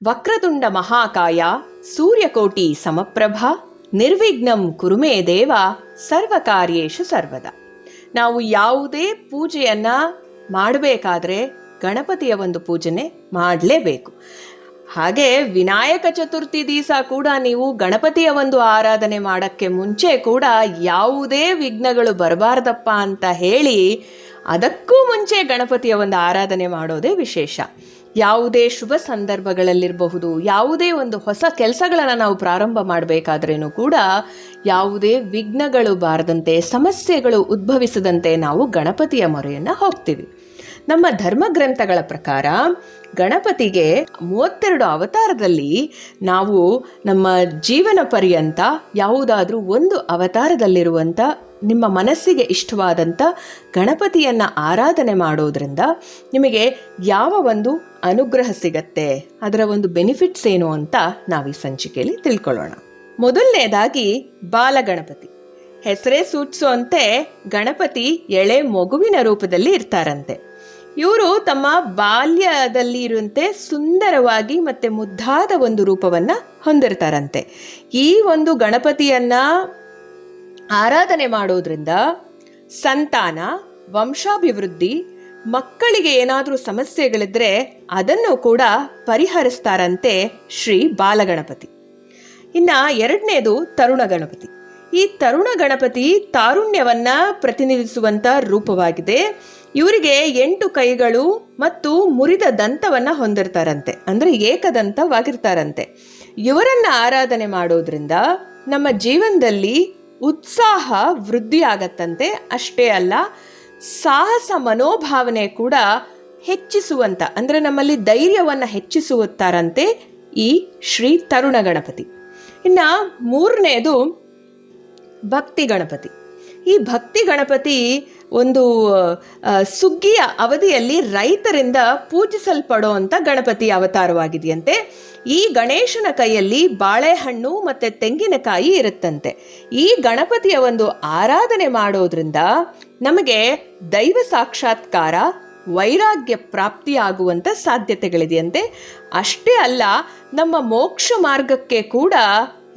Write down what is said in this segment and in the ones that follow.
ವಕ್ರತುಂಡ ಮಹಾಕಾಯ ಸೂರ್ಯಕೋಟಿ ಸಮಪ್ರಭಾ ನಿರ್ವಿಘ್ನಂ ಕುರು ಮೇ ದೇವ ಸರ್ವಕಾರ್ಯೇಷು ಸರ್ವದಾ. ನಾವು ಯಾವುದೇ ಪೂಜೆಯನ್ನು ಮಾಡಬೇಕಾದ್ರೆ ಗಣಪತಿಯ ಒಂದು ಪೂಜನೆ ಮಾಡಲೇಬೇಕು. ಹಾಗೆ ವಿನಾಯಕ ಚತುರ್ಥಿ ದಿವಸ ಕೂಡ ನೀವು ಗಣಪತಿಯ ಒಂದು ಆರಾಧನೆ ಮಾಡೋಕ್ಕೆ ಮುಂಚೆ ಕೂಡ ಯಾವುದೇ ವಿಘ್ನಗಳು ಬರಬಾರ್ದಪ್ಪ ಅಂತ ಹೇಳಿ ಅದಕ್ಕೂ ಮುಂಚೆ ಗಣಪತಿಯ ಒಂದು ಆರಾಧನೆ ಮಾಡೋದೇ ವಿಶೇಷ. ಯಾವುದೇ ಶುಭ ಸಂದರ್ಭಗಳಲ್ಲಿರಬಹುದು, ಯಾವುದೇ ಒಂದು ಹೊಸ ಕೆಲಸಗಳನ್ನು ನಾವು ಪ್ರಾರಂಭ ಮಾಡಬೇಕಾದ್ರೂ ಕೂಡ ಯಾವುದೇ ವಿಘ್ನಗಳು ಬಾರದಂತೆ, ಸಮಸ್ಯೆಗಳು ಉದ್ಭವಿಸದಂತೆ ನಾವು ಗಣಪತಿಯ ಮೊರೆಯನ್ನು ಹೋಗ್ತೀವಿ. ನಮ್ಮ ಧರ್ಮಗ್ರಂಥಗಳ ಪ್ರಕಾರ ಗಣಪತಿಗೆ 32 ಅವತಾರದಲ್ಲಿ ನಾವು ನಮ್ಮ ಜೀವನ ಪರ್ಯಂತ ಯಾವುದಾದ್ರೂ ಒಂದು ಅವತಾರದಲ್ಲಿರುವಂಥ ನಿಮ್ಮ ಮನಸ್ಸಿಗೆ ಇಷ್ಟವಾದಂಥ ಗಣಪತಿಯನ್ನು ಆರಾಧನೆ ಮಾಡೋದ್ರಿಂದ ನಿಮಗೆ ಯಾವ ಒಂದು ಅನುಗ್ರಹ ಸಿಗತ್ತೆ, ಅದರ ಒಂದು ಬೆನಿಫಿಟ್ಸ್ ಏನು ಅಂತ ನಾವು ಈ ಸಂಚಿಕೆಯಲ್ಲಿ ತಿಳ್ಕೊಳ್ಳೋಣ. ಮೊದಲನೇದಾಗಿ ಬಾಲಗಣಪತಿ. ಹೆಸರೇ ಸೂಚಿಸುವಂತೆ ಗಣಪತಿ ಎಳೆ ಮಗುವಿನ ರೂಪದಲ್ಲಿ ಇರ್ತಾರಂತೆ. ಇವರು ತಮ್ಮ ಬಾಲ್ಯದಲ್ಲಿ ಇರುವಂತೆ ಸುಂದರವಾಗಿ ಮತ್ತು ಮುದ್ದಾದ ಒಂದು ರೂಪವನ್ನು ಹೊಂದಿರ್ತಾರಂತೆ. ಈ ಒಂದು ಗಣಪತಿಯನ್ನು ಆರಾಧನೆ ಮಾಡೋದ್ರಿಂದ ಸಂತಾನ, ವಂಶಾಭಿವೃದ್ಧಿ, ಮಕ್ಕಳಿಗೆ ಏನಾದರೂ ಸಮಸ್ಯೆಗಳಿದ್ರೆ ಅದನ್ನು ಕೂಡ ಪರಿಹರಿಸ್ತಾರಂತೆ ಶ್ರೀ ಬಾಲಗಣಪತಿ. ಇನ್ನು ಎರಡನೇದು ತರುಣ ಗಣಪತಿ. ಈ ತರುಣ ಗಣಪತಿ ತಾರುಣ್ಯವನ್ನು ಪ್ರತಿನಿಧಿಸುವಂಥ ರೂಪವಾಗಿದೆ. ಇವರಿಗೆ 8 ಕೈಗಳು ಮತ್ತು ಮುರಿದ ದಂತವನ್ನು ಹೊಂದಿರ್ತಾರಂತೆ, ಅಂದರೆ ಏಕದಂತವಾಗಿರ್ತಾರಂತೆ. ಇವರನ್ನು ಆರಾಧನೆ ಮಾಡೋದ್ರಿಂದ ನಮ್ಮ ಜೀವನದಲ್ಲಿ ಉತ್ಸಾಹ ವೃದ್ಧಿ ಆಗತ್ತಂತೆ. ಅಷ್ಟೇ ಅಲ್ಲ, ಸಾಹಸ ಮನೋಭಾವನೆ ಕೂಡ ಹೆಚ್ಚಿಸುವಂಥ, ಅಂದರೆ ನಮ್ಮಲ್ಲಿ ಧೈರ್ಯವನ್ನು ಹೆಚ್ಚಿಸುತ್ತಾರಂತೆ ಈ ಶ್ರೀ ತರುಣ ಗಣಪತಿ. ಇನ್ನು ಮೂರನೇದು ಭಕ್ತಿ ಗಣಪತಿ. ಈ ಭಕ್ತಿ ಗಣಪತಿ ಒಂದು ಸುಗ್ಗಿಯ ಅವಧಿಯಲ್ಲಿ ರೈತರಿಂದ ಪೂಜಿಸಲ್ಪಡುವಂಥ ಗಣಪತಿ ಅವತಾರವಾಗಿದೆಯಂತೆ. ಈ ಗಣೇಶನ ಕೈಯಲ್ಲಿ ಬಾಳೆಹಣ್ಣು ಮತ್ತು ತೆಂಗಿನಕಾಯಿ ಇರುತ್ತಂತೆ. ಈ ಗಣಪತಿಯ ಒಂದು ಆರಾಧನೆ ಮಾಡೋದ್ರಿಂದ ನಮಗೆ ದೈವ ಸಾಕ್ಷಾತ್ಕಾರ, ವೈರಾಗ್ಯ ಪ್ರಾಪ್ತಿಯಾಗುವಂಥ ಸಾಧ್ಯತೆಗಳಿದೆಯಂತೆ. ಅಷ್ಟೇ ಅಲ್ಲ, ನಮ್ಮ ಮೋಕ್ಷ ಮಾರ್ಗಕ್ಕೆ ಕೂಡ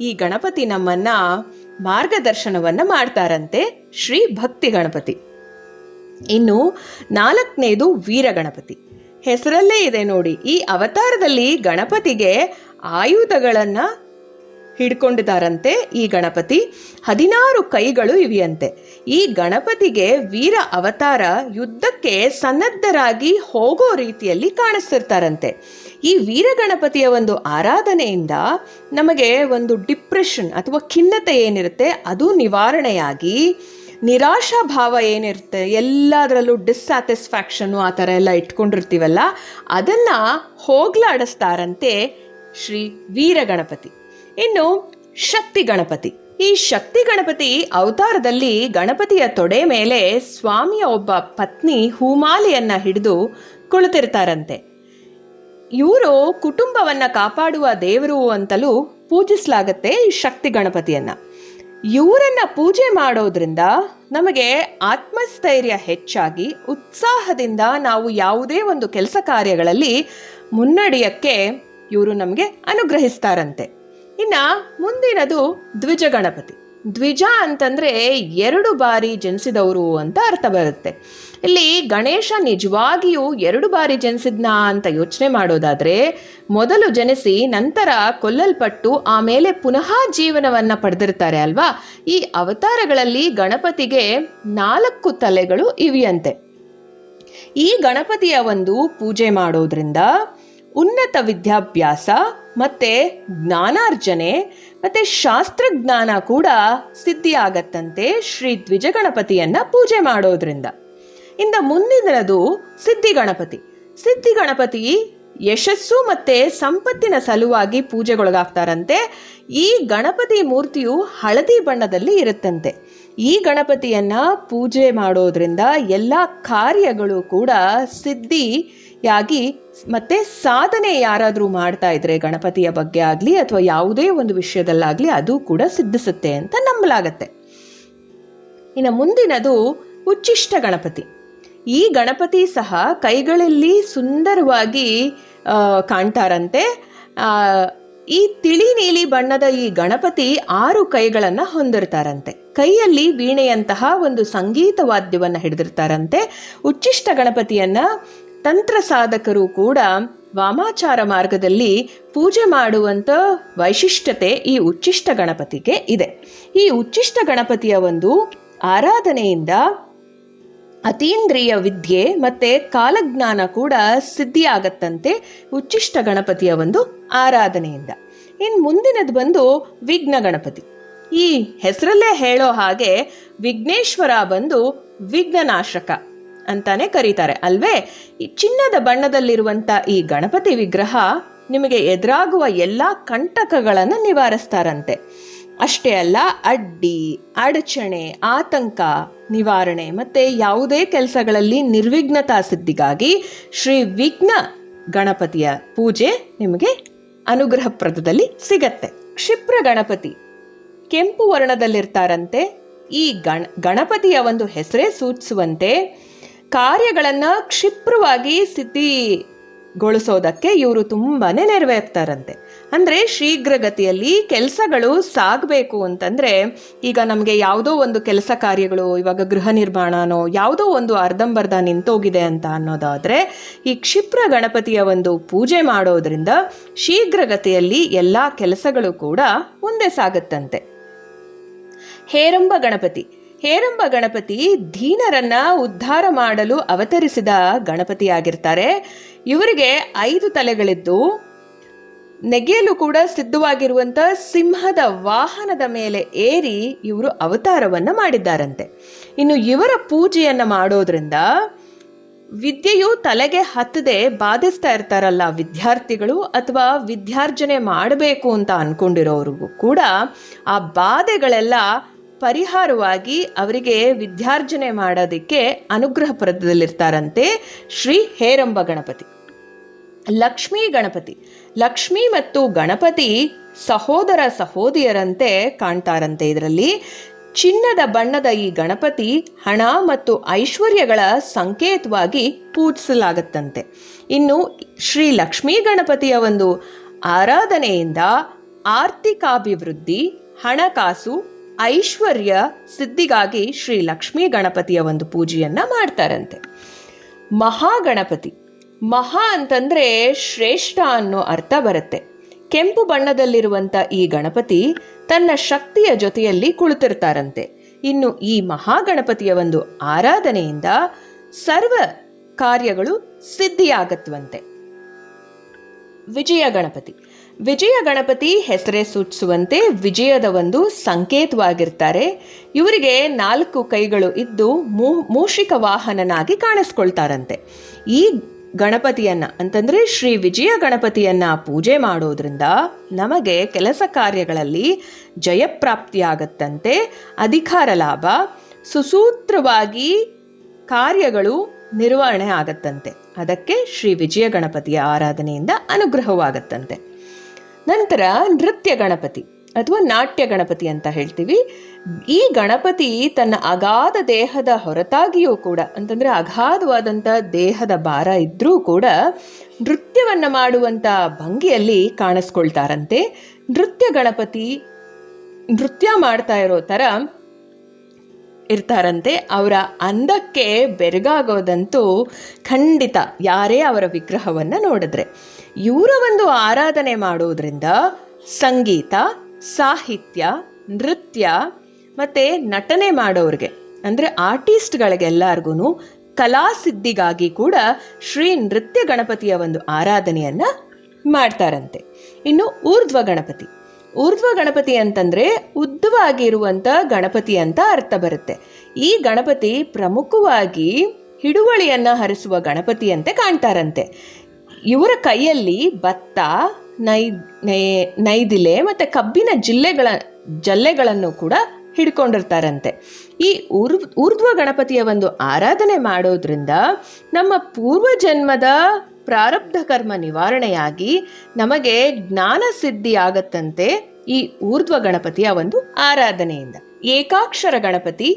ಈ ಗಣಪತಿ ನಮ್ಮನ್ನು ಮಾರ್ಗದರ್ಶನವನ್ನು ಮಾಡ್ತಾರಂತೆ ಶ್ರೀ ಭಕ್ತಿ ಗಣಪತಿ. ಇನ್ನು 4ನೇದು ವೀರಗಣಪತಿ. ಹೆಸರಲ್ಲೇ ಇದೆ ನೋಡಿ, ಈ ಅವತಾರದಲ್ಲಿ ಗಣಪತಿಗೆ ಆಯುಧಗಳನ್ನು ಹಿಡ್ಕೊಂಡಿದ್ದಾರಂತೆ. ಈ ಗಣಪತಿ 16 ಕೈಗಳು ಇವೆಯಂತೆ. ಈ ಗಣಪತಿಗೆ ವೀರ ಅವತಾರ, ಯುದ್ಧಕ್ಕೆ ಸನ್ನದ್ಧರಾಗಿ ಹೋಗೋ ರೀತಿಯಲ್ಲಿ ಕಾಣಿಸ್ತಿರ್ತಾರಂತೆ. ಈ ವೀರಗಣಪತಿಯ ಒಂದು ಆರಾಧನೆಯಿಂದ ನಮಗೆ ಒಂದು ಡಿಪ್ರೆಷನ್ ಅಥವಾ ಖಿನ್ನತೆ ಏನಿರುತ್ತೆ ಅದು ನಿವಾರಣೆಯಾಗಿ, ನಿರಾಶಾ ಭಾವ ಏನಿರುತ್ತೆ, ಎಲ್ಲದರಲ್ಲೂ ಡಿಸ್ಸ್ಯಾಟಿಸ್ಫ್ಯಾಕ್ಷನ್ನು ಆ ಥರ ಎಲ್ಲ ಇಟ್ಕೊಂಡಿರ್ತೀವಲ್ಲ, ಅದನ್ನು ಹೋಗ್ಲಾಡಿಸ್ತಾರಂತೆ ಶ್ರೀ ವೀರಗಣಪತಿ. ಇನ್ನು ಶಕ್ತಿ ಗಣಪತಿ. ಈ ಶಕ್ತಿ ಗಣಪತಿ ಅವತಾರದಲ್ಲಿ ಗಣಪತಿಯ ತೊಡೆ ಮೇಲೆ ಸ್ವಾಮಿಯ ಒಬ್ಬ ಪತ್ನಿ ಹೂಮಾಲೆಯನ್ನು ಹಿಡಿದು ಕುಳಿತಿರ್ತಾರಂತೆ. ಇವರು ಕುಟುಂಬವನ್ನು ಕಾಪಾಡುವ ದೇವರು ಅಂತಲೂ ಪೂಜಿಸಲಾಗತ್ತೆ ಈ ಶಕ್ತಿ ಗಣಪತಿಯನ್ನು. ಇವರನ್ನು ಪೂಜೆ ಮಾಡೋದ್ರಿಂದ ನಮಗೆ ಆತ್ಮಸ್ಥೈರ್ಯ ಹೆಚ್ಚಾಗಿ, ಉತ್ಸಾಹದಿಂದ ನಾವು ಯಾವುದೇ ಒಂದು ಕೆಲಸ ಕಾರ್ಯಗಳಲ್ಲಿ ಮುನ್ನಡೆಯಕ್ಕೆ ಇವರು ನಮಗೆ ಅನುಗ್ರಹಿಸ್ತಾರಂತೆ. ಇನ್ನು ಮುಂದಿನದು ದ್ವಿಜ ಗಣಪತಿ. ದ್ವಿಜ ಅಂತಂದರೆ 2 ಬಾರಿ ಜನಿಸಿದವರು ಅಂತ ಅರ್ಥ ಬರುತ್ತೆ. ಇಲ್ಲಿ ಗಣೇಶ ನಿಜವಾಗಿಯೂ 2 ಬಾರಿ ಜನಿಸಿದ್ನಾ ಅಂತ ಯೋಚನೆ ಮಾಡೋದಾದರೆ, ಮೊದಲು ಜನಿಸಿ ನಂತರ ಕೊಲ್ಲಲ್ಪಟ್ಟು ಆಮೇಲೆ ಪುನಃ ಜೀವನವನ್ನು ಪಡೆದಿರ್ತಾರೆ ಅಲ್ವಾ. ಈ ಅವತಾರಗಳಲ್ಲಿ ಗಣಪತಿಗೆ 4 ತಲೆಗಳು ಇವೆಯಂತೆ. ಈ ಗಣಪತಿಯ ಒಂದು ಪೂಜೆ ಮಾಡೋದ್ರಿಂದ ಉನ್ನತ ವಿದ್ಯಾಭ್ಯಾಸ ಮತ್ತು ಜ್ಞಾನಾರ್ಜನೆ ಮತ್ತು ಶಾಸ್ತ್ರಜ್ಞಾನ ಕೂಡ ಸಿದ್ಧಿಯಾಗತ್ತಂತೆ ಶ್ರೀ ದ್ವಿಜ ಗಣಪತಿಯನ್ನು ಪೂಜೆ ಮಾಡೋದ್ರಿಂದ. ಇನ್ನು ಮುಂದಿನದು ಸಿದ್ಧಿ ಗಣಪತಿ. ಸಿದ್ಧಿ ಗಣಪತಿ ಯಶಸ್ಸು ಮತ್ತು ಸಂಪತ್ತಿನ ಸಲುವಾಗಿ ಪೂಜೆಗೊಳಗಾಗ್ತಾರಂತೆ. ಈ ಗಣಪತಿ ಮೂರ್ತಿಯು ಹಳದಿ ಬಣ್ಣದಲ್ಲಿ ಇರುತ್ತಂತೆ. ಈ ಗಣಪತಿಯನ್ನು ಪೂಜೆ ಮಾಡೋದ್ರಿಂದ ಎಲ್ಲ ಕಾರ್ಯಗಳು ಕೂಡ ಸಿದ್ಧಿಯಾಗಿ, ಮತ್ತು ಸಾಧನೆ ಯಾರಾದರೂ ಮಾಡ್ತಾ ಇದ್ರೆ ಗಣಪತಿಯ ಬಗ್ಗೆ ಆಗಲಿ ಅಥವಾ ಯಾವುದೇ ಒಂದು ವಿಷಯದಲ್ಲಾಗಲಿ ಅದು ಕೂಡ ಸಿದ್ಧಿಸುತ್ತೆ ಅಂತ ನಂಬಲಾಗತ್ತೆ. ಇನ್ನು ಮುಂದಿನದು ಉಚ್ಚಿಷ್ಟ ಗಣಪತಿ. ಈ ಗಣಪತಿ ಸಹ ಕೈಗಳಲ್ಲಿ ಸುಂದರವಾಗಿ ಕಾಣ್ತಾರಂತೆ. ಈ ತಿಳಿ ನೀಲಿ ಬಣ್ಣದ ಈ ಗಣಪತಿ 6 ಕೈಗಳನ್ನು ಹೊಂದಿರ್ತಾರಂತೆ. ಕೈಯಲ್ಲಿ ವೀಣೆಯಂತಹ ಒಂದು ಸಂಗೀತ ವಾದ್ಯವನ್ನು ಹಿಡಿದಿರ್ತಾರಂತೆ. ಉಚ್ಚಿಷ್ಟ ಗಣಪತಿಯನ್ನ ತಂತ್ರ ಸಾಧಕರು ಕೂಡ ವಾಮಾಚಾರ ಮಾರ್ಗದಲ್ಲಿ ಪೂಜೆ ಮಾಡುವಂಥ ವೈಶಿಷ್ಟ್ಯತೆ ಈ ಉಚ್ಚಿಷ್ಟ ಗಣಪತಿಗೆ ಇದೆ. ಈ ಉಚ್ಚಿಷ್ಟ ಗಣಪತಿಯ ಒಂದು ಆರಾಧನೆಯಿಂದ ಅತೀಂದ್ರಿಯ ವಿದ್ಯೆ ಮತ್ತು ಕಾಲಜ್ಞಾನ ಕೂಡ ಸಿದ್ಧಿಯಾಗತ್ತಂತೆ ಉಚ್ಚಿಷ್ಟ ಗಣಪತಿಯ ಒಂದು ಆರಾಧನೆಯಿಂದ. ಇನ್ನು ಮುಂದಿನದು ಬಂದು ವಿಘ್ನ ಗಣಪತಿ. ಈ ಹೆಸರಲ್ಲೇ ಹೇಳೋ ಹಾಗೆ ವಿಘ್ನೇಶ್ವರ ಬಂದು ವಿಘ್ನನಾಶಕ ಅಂತಾನೆ ಕರೀತಾರೆ ಅಲ್ವೇ. ಈ ಚಿನ್ನದ ಬಣ್ಣದಲ್ಲಿರುವಂಥ ಈ ಗಣಪತಿ ವಿಗ್ರಹ ನಿಮಗೆ ಎದುರಾಗುವ ಎಲ್ಲ ಕಂಟಕಗಳನ್ನು ನಿವಾರಿಸ್ತಾರಂತೆ. ಅಷ್ಟೇ ಅಲ್ಲ, ಅಡ್ಡಿ ಅಡಚಣೆ ಆತಂಕ ನಿವಾರಣೆ ಮತ್ತು ಯಾವುದೇ ಕೆಲಸಗಳಲ್ಲಿ ನಿರ್ವಿಘ್ನತಾ ಸಿದ್ಧಿಗಾಗಿ ಶ್ರೀ ವಿಘ್ನ ಗಣಪತಿಯ ಪೂಜೆ ನಿಮಗೆ ಅನುಗ್ರಹಪ್ರದದಲ್ಲಿ ಸಿಗತ್ತೆ. ಕ್ಷಿಪ್ರ ಗಣಪತಿ ಕೆಂಪು ವರ್ಣದಲ್ಲಿರ್ತಾರಂತೆ. ಈ ಗಣಪತಿಯ ಒಂದು ಹೆಸರೇ ಸೂಚಿಸುವಂತೆ ಕಾರ್ಯಗಳನ್ನು ಕ್ಷಿಪ್ರವಾಗಿ ಸಿದ್ಧಿಗೊಳಿಸೋದಕ್ಕೆ ಇವರು ತುಂಬಾ ನೆರವೇರ್ತಾರಂತೆ. ಅಂದರೆ ಶೀಘ್ರಗತಿಯಲ್ಲಿ ಕೆಲಸಗಳು ಸಾಗಬೇಕು ಅಂತಂದರೆ, ಈಗ ನಮಗೆ ಯಾವುದೋ ಒಂದು ಕೆಲಸ ಕಾರ್ಯಗಳು, ಇವಾಗ ಗೃಹ ನಿರ್ಮಾಣನೋ ಯಾವುದೋ ಒಂದು ಅರ್ಧಂಬರ್ಧ ನಿಂತೋಗಿದೆ ಅಂತ ಅನ್ನೋದಾದರೆ ಈ ಕ್ಷಿಪ್ರ ಗಣಪತಿಯ ಒಂದು ಪೂಜೆ ಮಾಡೋದ್ರಿಂದ ಶೀಘ್ರಗತಿಯಲ್ಲಿ ಎಲ್ಲ ಕೆಲಸಗಳು ಕೂಡ ಮುಂದೆ ಸಾಗುತ್ತಂತೆ. ಹೇರಂಬ ಗಣಪತಿ. ಹೇರಂಬ ಗಣಪತಿ ದೀನರನ್ನ ಉದ್ಧಾರ ಮಾಡಲು ಅವತರಿಸಿದ ಗಣಪತಿಯಾಗಿರ್ತಾರೆ. ಇವರಿಗೆ 5 ತಲೆಗಳಿದ್ದು ನೆಗೆಯಲು ಕೂಡ ಸಿದ್ಧವಾಗಿರುವಂಥ ಸಿಂಹದ ವಾಹನದ ಮೇಲೆ ಏರಿ ಇವರು ಅವತಾರವನ್ನು ಮಾಡಿದ್ದಾರಂತೆ. ಇನ್ನು ಇವರ ಪೂಜೆಯನ್ನು ಮಾಡೋದ್ರಿಂದ ವಿದ್ಯೆಯು ತಲೆಗೆ ಹತ್ತದೆ ಬಾಧಿಸ್ತಾ ಇರ್ತಾರಲ್ಲ ವಿದ್ಯಾರ್ಥಿಗಳು, ಅಥವಾ ವಿದ್ಯಾರ್ಜನೆ ಮಾಡಬೇಕು ಅಂತ ಅಂದ್ಕೊಂಡಿರೋರಿಗೂ ಕೂಡ ಆ ಬಾಧೆಗಳೆಲ್ಲ ಪರಿಹಾರವಾಗಿ ಅವರಿಗೆ ವಿದ್ಯಾರ್ಜನೆ ಮಾಡೋದಕ್ಕೆ ಅನುಗ್ರಹಪ್ರದದಲ್ಲಿರ್ತಾರಂತೆ ಶ್ರೀ ಹೇರಂಬ ಗಣಪತಿ. ಲಕ್ಷ್ಮೀ ಗಣಪತಿ. ಲಕ್ಷ್ಮಿ ಮತ್ತು ಗಣಪತಿ ಸಹೋದರ ಸಹೋದರಿಯರಂತೆ ಕಾಣ್ತಾರಂತೆ. ಇದರಲ್ಲಿ ಚಿನ್ನದ ಬಣ್ಣದ ಈ ಗಣಪತಿ ಹಣ ಮತ್ತು ಐಶ್ವರ್ಯಗಳ ಸಂಕೇತವಾಗಿ ಪೂಜಿಸಲಾಗುತ್ತಂತೆ. ಇನ್ನು ಶ್ರೀ ಲಕ್ಷ್ಮೀ ಗಣಪತಿಯ ಒಂದು ಆರಾಧನೆಯಿಂದ ಆರ್ಥಿಕಾಭಿವೃದ್ಧಿ, ಹಣಕಾಸು, ಐಶ್ವರ್ಯ ಸಿದ್ಧಿಗಾಗಿ ಶ್ರೀ ಲಕ್ಷ್ಮೀ ಗಣಪತಿಯ ಒಂದು ಪೂಜೆಯನ್ನು ಮಾಡ್ತಾರಂತೆ. ಮಹಾಗಣಪತಿ. ಮಹಾ ಅಂತಂದರೆ ಶ್ರೇಷ್ಠ ಅನ್ನೋ ಅರ್ಥ ಬರುತ್ತೆ. ಕೆಂಪು ಬಣ್ಣದಲ್ಲಿರುವಂಥ ಈ ಗಣಪತಿ ತನ್ನ ಶಕ್ತಿಯ ಜೊತೆಯಲ್ಲಿ ಕುಳಿತಿರ್ತಾರಂತೆ. ಇನ್ನು ಈ ಮಹಾಗಣಪತಿಯ ಒಂದು ಆರಾಧನೆಯಿಂದ ಸರ್ವ ಕಾರ್ಯಗಳು ಸಿದ್ಧಿಯಾಗತ್ವಂತೆ. ವಿಜಯ ಗಣಪತಿ. ವಿಜಯ ಗಣಪತಿ ಹೆಸರೇ ಸೂಚಿಸುವಂತೆ ವಿಜಯದ ಒಂದು ಸಂಕೇತವಾಗಿರ್ತಾರೆ. ಇವರಿಗೆ 4 ಕೈಗಳು ಇದ್ದು ಮೂಷಿಕ ವಾಹನನಾಗಿ ಕಾಣಿಸ್ಕೊಳ್ತಾರಂತೆ. ಈ ಗಣಪತಿಯನ್ನ ಅಂತಂದರೆ ಶ್ರೀ ವಿಜಯ ಗಣಪತಿಯನ್ನ ಪೂಜೆ ಮಾಡೋದ್ರಿಂದ ನಮಗೆ ಕೆಲಸ ಕಾರ್ಯಗಳಲ್ಲಿ ಜಯಪ್ರಾಪ್ತಿಯಾಗತ್ತಂತೆ. ಅಧಿಕಾರ ಲಾಭ, ಸುಸೂತ್ರವಾಗಿ ಕಾರ್ಯಗಳು ನಿರ್ವಹಣೆ ಆಗತ್ತಂತೆ. ಅದಕ್ಕೆ ಶ್ರೀ ವಿಜಯ ಗಣಪತಿಯ ಆರಾಧನೆಯಿಂದ ಅನುಗ್ರಹವಾಗತ್ತಂತೆ. ನಂತರ ನೃತ್ಯ ಗಣಪತಿ ಅಥವಾ ನಾಟ್ಯ ಗಣಪತಿ ಅಂತ ಹೇಳ್ತೀವಿ. ಈ ಗಣಪತಿ ತನ್ನ ಅಗಾಧ ದೇಹದ ಹೊರತಾಗಿಯೂ ಕೂಡ, ಅಂತಂದರೆ ಅಗಾಧವಾದಂಥ ದೇಹದ ಭಾರ ಇದ್ದರೂ ಕೂಡ ನೃತ್ಯವನ್ನು ಮಾಡುವಂಥ ಭಂಗಿಯಲ್ಲಿ ಕಾಣಿಸ್ಕೊಳ್ತಾರಂತೆ. ನೃತ್ಯ ಗಣಪತಿ ನೃತ್ಯ ಮಾಡ್ತಾ ಇರೋ ಥರ ಇರ್ತಾರಂತೆ. ಅವರ ಅಂದಕ್ಕೆ ಬೆರಗಾಗೋದಂತೂ ಖಂಡಿತ ಯಾರೇ ಅವರ ವಿಗ್ರಹವನ್ನು ನೋಡಿದ್ರೆ. ಇವರ ಒಂದು ಆರಾಧನೆ ಮಾಡೋದ್ರಿಂದ ಸಂಗೀತ, ಸಾಹಿತ್ಯ, ನೃತ್ಯ ಮತ್ತು ನಟನೆ ಮಾಡೋರಿಗೆ, ಅಂದರೆ ಆರ್ಟಿಸ್ಟ್ಗಳಿಗೆಲ್ಲರಿಗೂ ಕಲಾಸಿದ್ಧಿಗಾಗಿ ಕೂಡ ಶ್ರೀ ನೃತ್ಯ ಗಣಪತಿಯ ಒಂದು ಆರಾಧನೆಯನ್ನು ಮಾಡ್ತಾರಂತೆ. ಇನ್ನು ಊರ್ಧ್ವ ಗಣಪತಿ. ಊರ್ಧ್ವ ಗಣಪತಿ ಅಂತಂದರೆ ಉದ್ದವಾಗಿರುವಂಥ ಗಣಪತಿ ಅಂತ ಅರ್ಥ ಬರುತ್ತೆ. ಈ ಗಣಪತಿ ಪ್ರಮುಖವಾಗಿ ಹಿಡುವಳಿಯನ್ನು ಹರಿಸುವ ಗಣಪತಿಯಂತೆ ಕಾಣ್ತಾರಂತೆ. ಇವರ ಕೈಯಲ್ಲಿ ಭತ್ತ, ನೈದಿಲೆ ಮತ್ತು ಕಬ್ಬಿನ ಜಲ್ಲೆಗಳನ್ನು ಕೂಡ ಹಿಡ್ಕೊಂಡಿರ್ತಾರಂತೆ. ಈ ಊರ್ಧ್ವ ಗಣಪತಿಯ ಒಂದು ಆರಾಧನೆ ಮಾಡೋದ್ರಿಂದ ನಮ್ಮ ಪೂರ್ವಜನ್ಮದ ಪ್ರಾರಬ್ಧ ಕರ್ಮ ನಿವಾರಣೆಯಾಗಿ ನಮಗೆ ಜ್ಞಾನ ಸಿದ್ಧಿ ಆಗತ್ತಂತೆ ಈ ಊರ್ಧ್ವ ಗಣಪತಿಯ ಒಂದು ಆರಾಧನೆಯಿಂದ. ಏಕಾಕ್ಷರ ಗಣಪತಿ.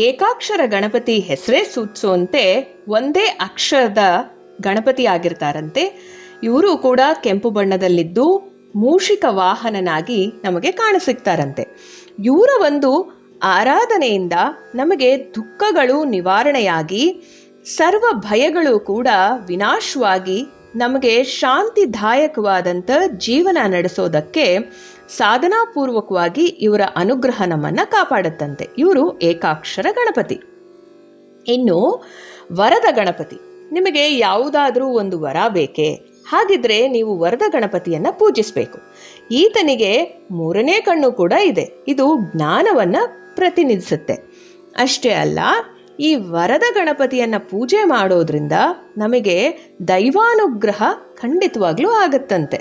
ಏಕಾಕ್ಷರ ಗಣಪತಿ ಹೆಸರೇ ಸೂಚಿಸುವಂತೆ ಒಂದೇ ಅಕ್ಷರದ ಗಣಪತಿ ಆಗಿರ್ತಾರಂತೆ. ಇವರು ಕೂಡ ಕೆಂಪು ಬಣ್ಣದಲ್ಲಿದ್ದು ಮೂಷಿಕ ವಾಹನನಾಗಿ ನಮಗೆ ಕಾಣಸಿಗ್ತಾರಂತೆ. ಇವರ ಒಂದು ಆರಾಧನೆಯಿಂದ ನಮಗೆ ದುಃಖಗಳು ನಿವಾರಣೆಯಾಗಿ ಸರ್ವ ಭಯಗಳು ಕೂಡ ವಿನಾಶವಾಗಿ ನಮಗೆ ಶಾಂತಿದಾಯಕವಾದಂಥ ಜೀವನ ನಡೆಸೋದಕ್ಕೆ ಸಾಧನಾಪೂರ್ವಕವಾಗಿ ಇವರ ಅನುಗ್ರಹ ನಮ್ಮನ್ನು ಕಾಪಾಡುತ್ತಂತೆ. ಇವರು ಏಕಾಕ್ಷರ ಗಣಪತಿ. ಇನ್ನು ವರದ ಗಣಪತಿ. ನಿಮಗೆ ಯಾವುದಾದ್ರೂ ಒಂದು ವರ ಬೇಕೇ? ಹಾಗಿದ್ರೆ ನೀವು ವರದ ಗಣಪತಿಯನ್ನು ಪೂಜಿಸಬೇಕು. ಈತನಿಗೆ 3ನೇ ಕಣ್ಣು ಕೂಡ ಇದೆ. ಇದು ಜ್ಞಾನವನ್ನು ಪ್ರತಿನಿಧಿಸುತ್ತೆ. ಅಷ್ಟೇ ಅಲ್ಲ, ಈ ವರದ ಗಣಪತಿಯನ್ನು ಪೂಜೆ ಮಾಡೋದ್ರಿಂದ ನಮಗೆ ದೈವಾನುಗ್ರಹ ಖಂಡಿತವಾಗ್ಲೂ ಆಗುತ್ತಂತೆ.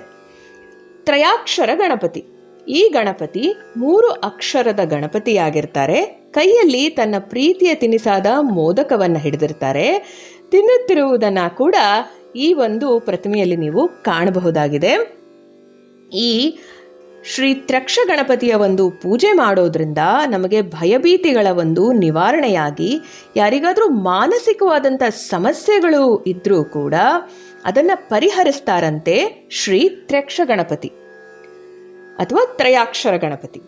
ತ್ರಯಾಕ್ಷರ ಗಣಪತಿ. ಈ ಗಣಪತಿ 3 ಅಕ್ಷರದ ಗಣಪತಿಯಾಗಿರ್ತಾರೆ. ಕೈಯಲ್ಲಿ ತನ್ನ ಪ್ರೀತಿಯ ತಿನಿಸಾದ ಮೋದಕವನ್ನು ಹಿಡಿದಿರ್ತಾರೆ. ತಿನ್ನುತ್ತಿರುವುದನ್ನು ಕೂಡ ಈ ಒಂದು ಪ್ರತಿಮೆಯಲ್ಲಿ ನೀವು ಕಾಣಬಹುದಾಗಿದೆ. ಈ ಶ್ರೀ ತ್ರಕ್ಷ ಗಣಪತಿಯ ಒಂದು ಪೂಜೆ ಮಾಡೋದ್ರಿಂದ ನಮಗೆ ಭಯಭೀತಿಗಳ ಒಂದು ನಿವಾರಣೆಯಾಗಿ, ಯಾರಿಗಾದರೂ ಮಾನಸಿಕವಾದಂಥ ಸಮಸ್ಯೆಗಳು ಇದ್ದರೂ ಕೂಡ ಅದನ್ನು ಪರಿಹರಿಸ್ತಾರಂತೆ ಶ್ರೀ ತ್ರಕ್ಷ ಗಣಪತಿ ಅಥವಾ ತ್ರಯಾಕ್ಷರ ಗಣಪತಿ.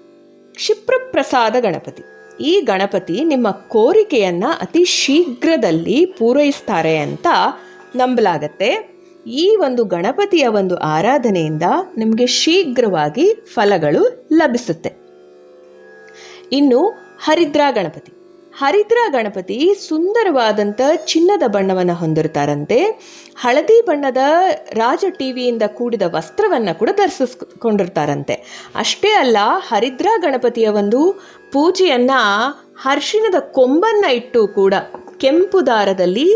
ಕ್ಷಿಪ್ರಪ್ರಸಾದ ಗಣಪತಿ. ಈ ಗಣಪತಿ ನಿಮ್ಮ ಕೋರಿಕೆಯನ್ನು ಅತಿ ಶೀಘ್ರದಲ್ಲಿ ಪೂರೈಸ್ತಾರೆ ಅಂತ ನಂಬಲಾಗತ್ತೆ. ಈ ಒಂದು ಗಣಪತಿಯ ಒಂದು ಆರಾಧನೆಯಿಂದ ನಿಮಗೆ ಶೀಘ್ರವಾಗಿ ಫಲಗಳು ಲಭಿಸುತ್ತೆ. ಇನ್ನು ಹರಿದ್ರಾ ಗಣಪತಿ. ಹರಿದ್ರಾ ಗಣಪತಿ ಸುಂದರವಾದಂಥ ಚಿನ್ನದ ಬಣ್ಣವನ್ನು ಹೊಂದಿರ್ತಾರಂತೆ. ಹಳದಿ ಬಣ್ಣದ ರಾಜ ಟಿವಿಯಿಂದ ಕೂಡಿದ ವಸ್ತ್ರವನ್ನು ಕೂಡ ಧರಿಸಿಕೊಂಡಿರ್ತಾರಂತೆ. ಅಷ್ಟೇ ಅಲ್ಲ, ಹರಿದ್ರಾ ಗಣಪತಿಯ ಒಂದು ಪೂಜೆಯನ್ನು ಅರಿಶಿಣದ ಕೊಂಬನ್ನು ಇಟ್ಟು ಕೂಡ, ಕೆಂಪು ದಾರದಲ್ಲಿ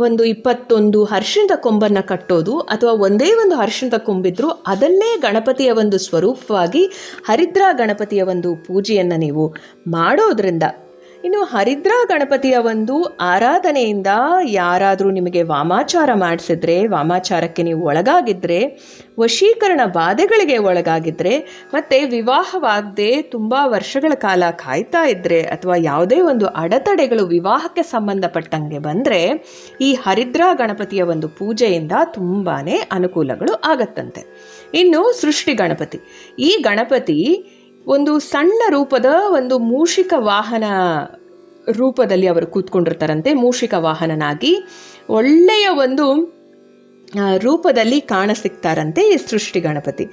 ಒಂದು 21 ಅರಿಶಿಣದ ಕೊಂಬನ್ನು ಕಟ್ಟೋದು ಅಥವಾ ಒಂದೇ ಒಂದು ಅರಿಶಿಣದ ಕೊಂಬಿದ್ರು ಅದನ್ನೇ ಗಣಪತಿಯ ಒಂದು ಸ್ವರೂಪವಾಗಿ ಹರಿದ್ರಾ ಗಣಪತಿಯ ಒಂದು ಪೂಜೆಯನ್ನು ನೀವು ಮಾಡೋದ್ರಿಂದ, ಇನ್ನು ಹರಿದ್ರಾ ಗಣಪತಿಯ ಒಂದು ಆರಾಧನೆಯಿಂದ ಯಾರಾದರೂ ನಿಮಗೆ ವಾಮಾಚಾರ ಮಾಡಿಸಿದ್ರೆ, ವಾಮಾಚಾರಕ್ಕೆ ನೀವು ಒಳಗಾಗಿದ್ದರೆ, ವಶೀಕರಣ ಬಾಧೆಗಳಿಗೆ ಒಳಗಾಗಿದ್ದರೆ, ಮತ್ತು ವಿವಾಹವಾಗದೆ ತುಂಬ ವರ್ಷಗಳ ಕಾಲ ಕಾಯ್ತಾ ಇದ್ದರೆ, ಅಥವಾ ಯಾವುದೇ ಒಂದು ಅಡೆತಡೆಗಳು ವಿವಾಹಕ್ಕೆ ಸಂಬಂಧಪಟ್ಟಂಗೆ ಬಂದರೆ ಈ ಹರಿದ್ರಾ ಗಣಪತಿಯ ಒಂದು ಪೂಜೆಯಿಂದ ತುಂಬಾ ಅನುಕೂಲಗಳು ಆಗತ್ತಂತೆ. ಇನ್ನು ಸೃಷ್ಟಿ ಗಣಪತಿ. ಈ ಗಣಪತಿ ಒಂದು ಸಣ್ಣ ರೂಪದ ಒಂದು ಮೂಷಿಕ ವಾಹನ ರೂಪದಲ್ಲಿ ಅವರು ಕೂತ್ಕೊಂಡಿರ್ತಾರಂತೆ. ಮೂಷಿಕ ವಾಹನನಾಗಿ ಒಳ್ಳೆಯ ಒಂದು ರೂಪದಲ್ಲಿ ಕಾಣಸಿಗ್ತಾರಂತೆ ಈ ಸೃಷ್ಟಿ ಗಣಪತಿ.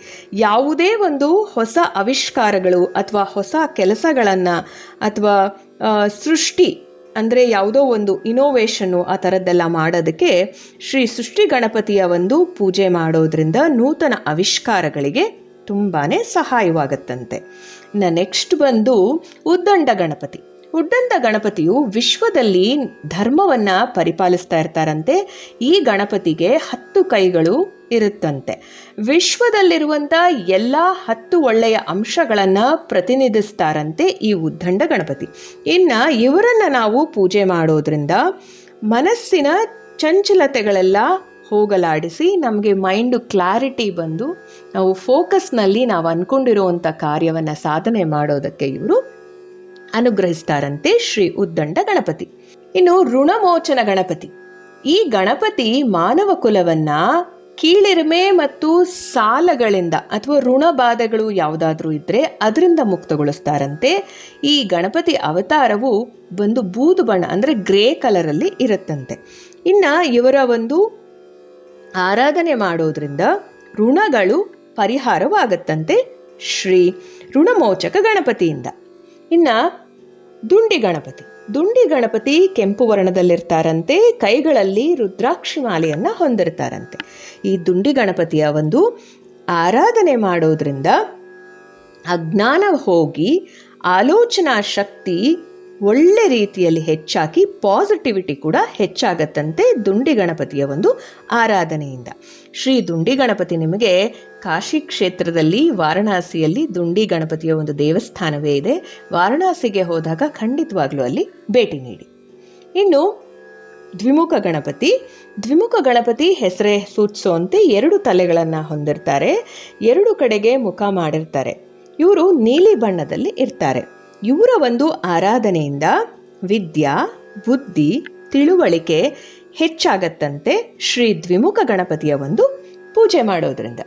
ಯಾವುದೇ ಒಂದು ಹೊಸ ಆವಿಷ್ಕಾರಗಳು ಅಥವಾ ಹೊಸ ಕೆಲಸಗಳನ್ನು ಅಥವಾ ಸೃಷ್ಟಿ ಅಂದರೆ ಯಾವುದೋ ಒಂದು ಇನೋವೇಷನ್ನು ಆ ಥರದ್ದೆಲ್ಲ ಮಾಡೋದಕ್ಕೆ ಶ್ರೀ ಸೃಷ್ಟಿ ಗಣಪತಿಯ ಒಂದು ಪೂಜೆ ಮಾಡೋದ್ರಿಂದ ನೂತನ ಆವಿಷ್ಕಾರಗಳಿಗೆ ತುಂಬಾ ಸಹಾಯವಾಗುತ್ತಂತೆ. ಇನ್ನು ನೆಕ್ಸ್ಟ್ ಬಂದು ಉದ್ದಂಡ ಗಣಪತಿ. ಉದ್ದಂಡ ಗಣಪತಿಯು ವಿಶ್ವದಲ್ಲಿ ಧರ್ಮವನ್ನು ಪರಿಪಾಲಿಸ್ತಾ ಇರ್ತಾರಂತೆ. ಈ ಗಣಪತಿಗೆ 10 ಕೈಗಳು ಇರುತ್ತಂತೆ. ವಿಶ್ವದಲ್ಲಿರುವಂಥ ಎಲ್ಲ 10 ಒಳ್ಳೆಯ ಅಂಶಗಳನ್ನು ಪ್ರತಿನಿಧಿಸ್ತಾರಂತೆ ಈ ಉದ್ದಂಡ ಗಣಪತಿ. ಇನ್ನು ಇವರನ್ನು ನಾವು ಪೂಜೆ ಮಾಡೋದ್ರಿಂದ ಮನಸ್ಸಿನ ಚಂಚಲತೆಗಳೆಲ್ಲ ಹೋಗಲಾಡಿಸಿ ನಮಗೆ ಮೈಂಡು ಕ್ಲಾರಿಟಿ ಬಂದು ನಾವು ಫೋಕಸ್ನಲ್ಲಿ ನಾವು ಅಂದ್ಕೊಂಡಿರುವಂಥ ಕಾರ್ಯವನ್ನು ಸಾಧನೆ ಮಾಡೋದಕ್ಕೆ ಇವರು ಅನುಗ್ರಹಿಸ್ತಾರಂತೆ ಶ್ರೀ ಉದ್ದಂಡ ಗಣಪತಿ. ಇನ್ನು ಋಣಮೋಚನ ಗಣಪತಿ. ಈ ಗಣಪತಿ ಮಾನವ ಕುಲವನ್ನು ಕೀಳಿರಿಮೆ ಮತ್ತು ಸಾಲಗಳಿಂದ ಅಥವಾ ಋಣ ಬಾಧೆಗಳು ಯಾವುದಾದ್ರೂ ಇದ್ದರೆ ಅದರಿಂದ ಮುಕ್ತಗೊಳಿಸ್ತಾರಂತೆ. ಈ ಗಣಪತಿ ಅವತಾರವು ಬಂದು ಬೂದು ಬಣ್ಣ ಅಂದರೆ ಗ್ರೇ ಕಲರಲ್ಲಿ ಇರುತ್ತಂತೆ. ಇನ್ನು ಇವರ ಒಂದು ಆರಾಧನೆ ಮಾಡೋದ್ರಿಂದ ಋಣಗಳು ಪರಿಹಾರವಾಗತ್ತಂತೆ ಶ್ರೀ ಋಣಮೋಚಕ ಗಣಪತಿಯಿಂದ. ಇನ್ನು ದುಂಡಿ ಗಣಪತಿ. ದುಂಡಿ ಗಣಪತಿ ಕೆಂಪು ವರ್ಣದಲ್ಲಿರ್ತಾರಂತೆ. ಕೈಗಳಲ್ಲಿ ರುದ್ರಾಕ್ಷಿ ಮಾಲೆಯನ್ನು ಹೊಂದಿರ್ತಾರಂತೆ. ಈ ದುಂಡಿ ಗಣಪತಿಯ ಒಂದು ಆರಾಧನೆ ಮಾಡೋದ್ರಿಂದ ಅಜ್ಞಾನ ಹೋಗಿ ಆಲೋಚನಾ ಶಕ್ತಿ ಒಳ್ಳೆ ರೀತಿಯಲ್ಲಿ ಹೆಚ್ಚಾಗಿ ಪಾಸಿಟಿವಿಟಿ ಕೂಡ ಹೆಚ್ಚಾಗತ್ತಂತೆ ದುಂಡಿ ಗಣಪತಿಯ ಒಂದು ಆರಾಧನೆಯಿಂದ. ಶ್ರೀ ದುಂಡಿ ಗಣಪತಿ ನಿಮಗೆ ಕಾಶಿ ಕ್ಷೇತ್ರದಲ್ಲಿ ವಾರಣಾಸಿಯಲ್ಲಿ ದುಂಡಿ ಗಣಪತಿಯ ಒಂದು ದೇವಸ್ಥಾನವೇ ಇದೆ. ವಾರಣಾಸಿಗೆ ಹೋದಾಗ ಖಂಡಿತವಾಗ್ಲೂ ಅಲ್ಲಿ ಭೇಟಿ ನೀಡಿ. ಇನ್ನು ದ್ವಿಮುಖ ಗಣಪತಿ. ದ್ವಿಮುಖ ಗಣಪತಿ ಹೆಸರೇ ಸೂಚಿಸುವಂತೆ 2 ತಲೆಗಳನ್ನು ಹೊಂದಿರ್ತಾರೆ. 2 ಕಡೆಗೆ ಮುಖ ಮಾಡಿರ್ತಾರೆ. ಇವರು ನೀಲಿ ಬಣ್ಣದಲ್ಲಿ ಇರ್ತಾರೆ. ಇವರ ಒಂದು ಆರಾಧನೆಯಿಂದ ವಿದ್ಯಾ, ಬುದ್ಧಿ, ತಿಳುವಳಿಕೆ ಹೆಚ್ಚಾಗತ್ತಂತೆ ಶ್ರೀ ದ್ವಿಮುಖ ಗಣಪತಿಯ ಒಂದು ಪೂಜೆ ಮಾಡೋದ್ರಿಂದ.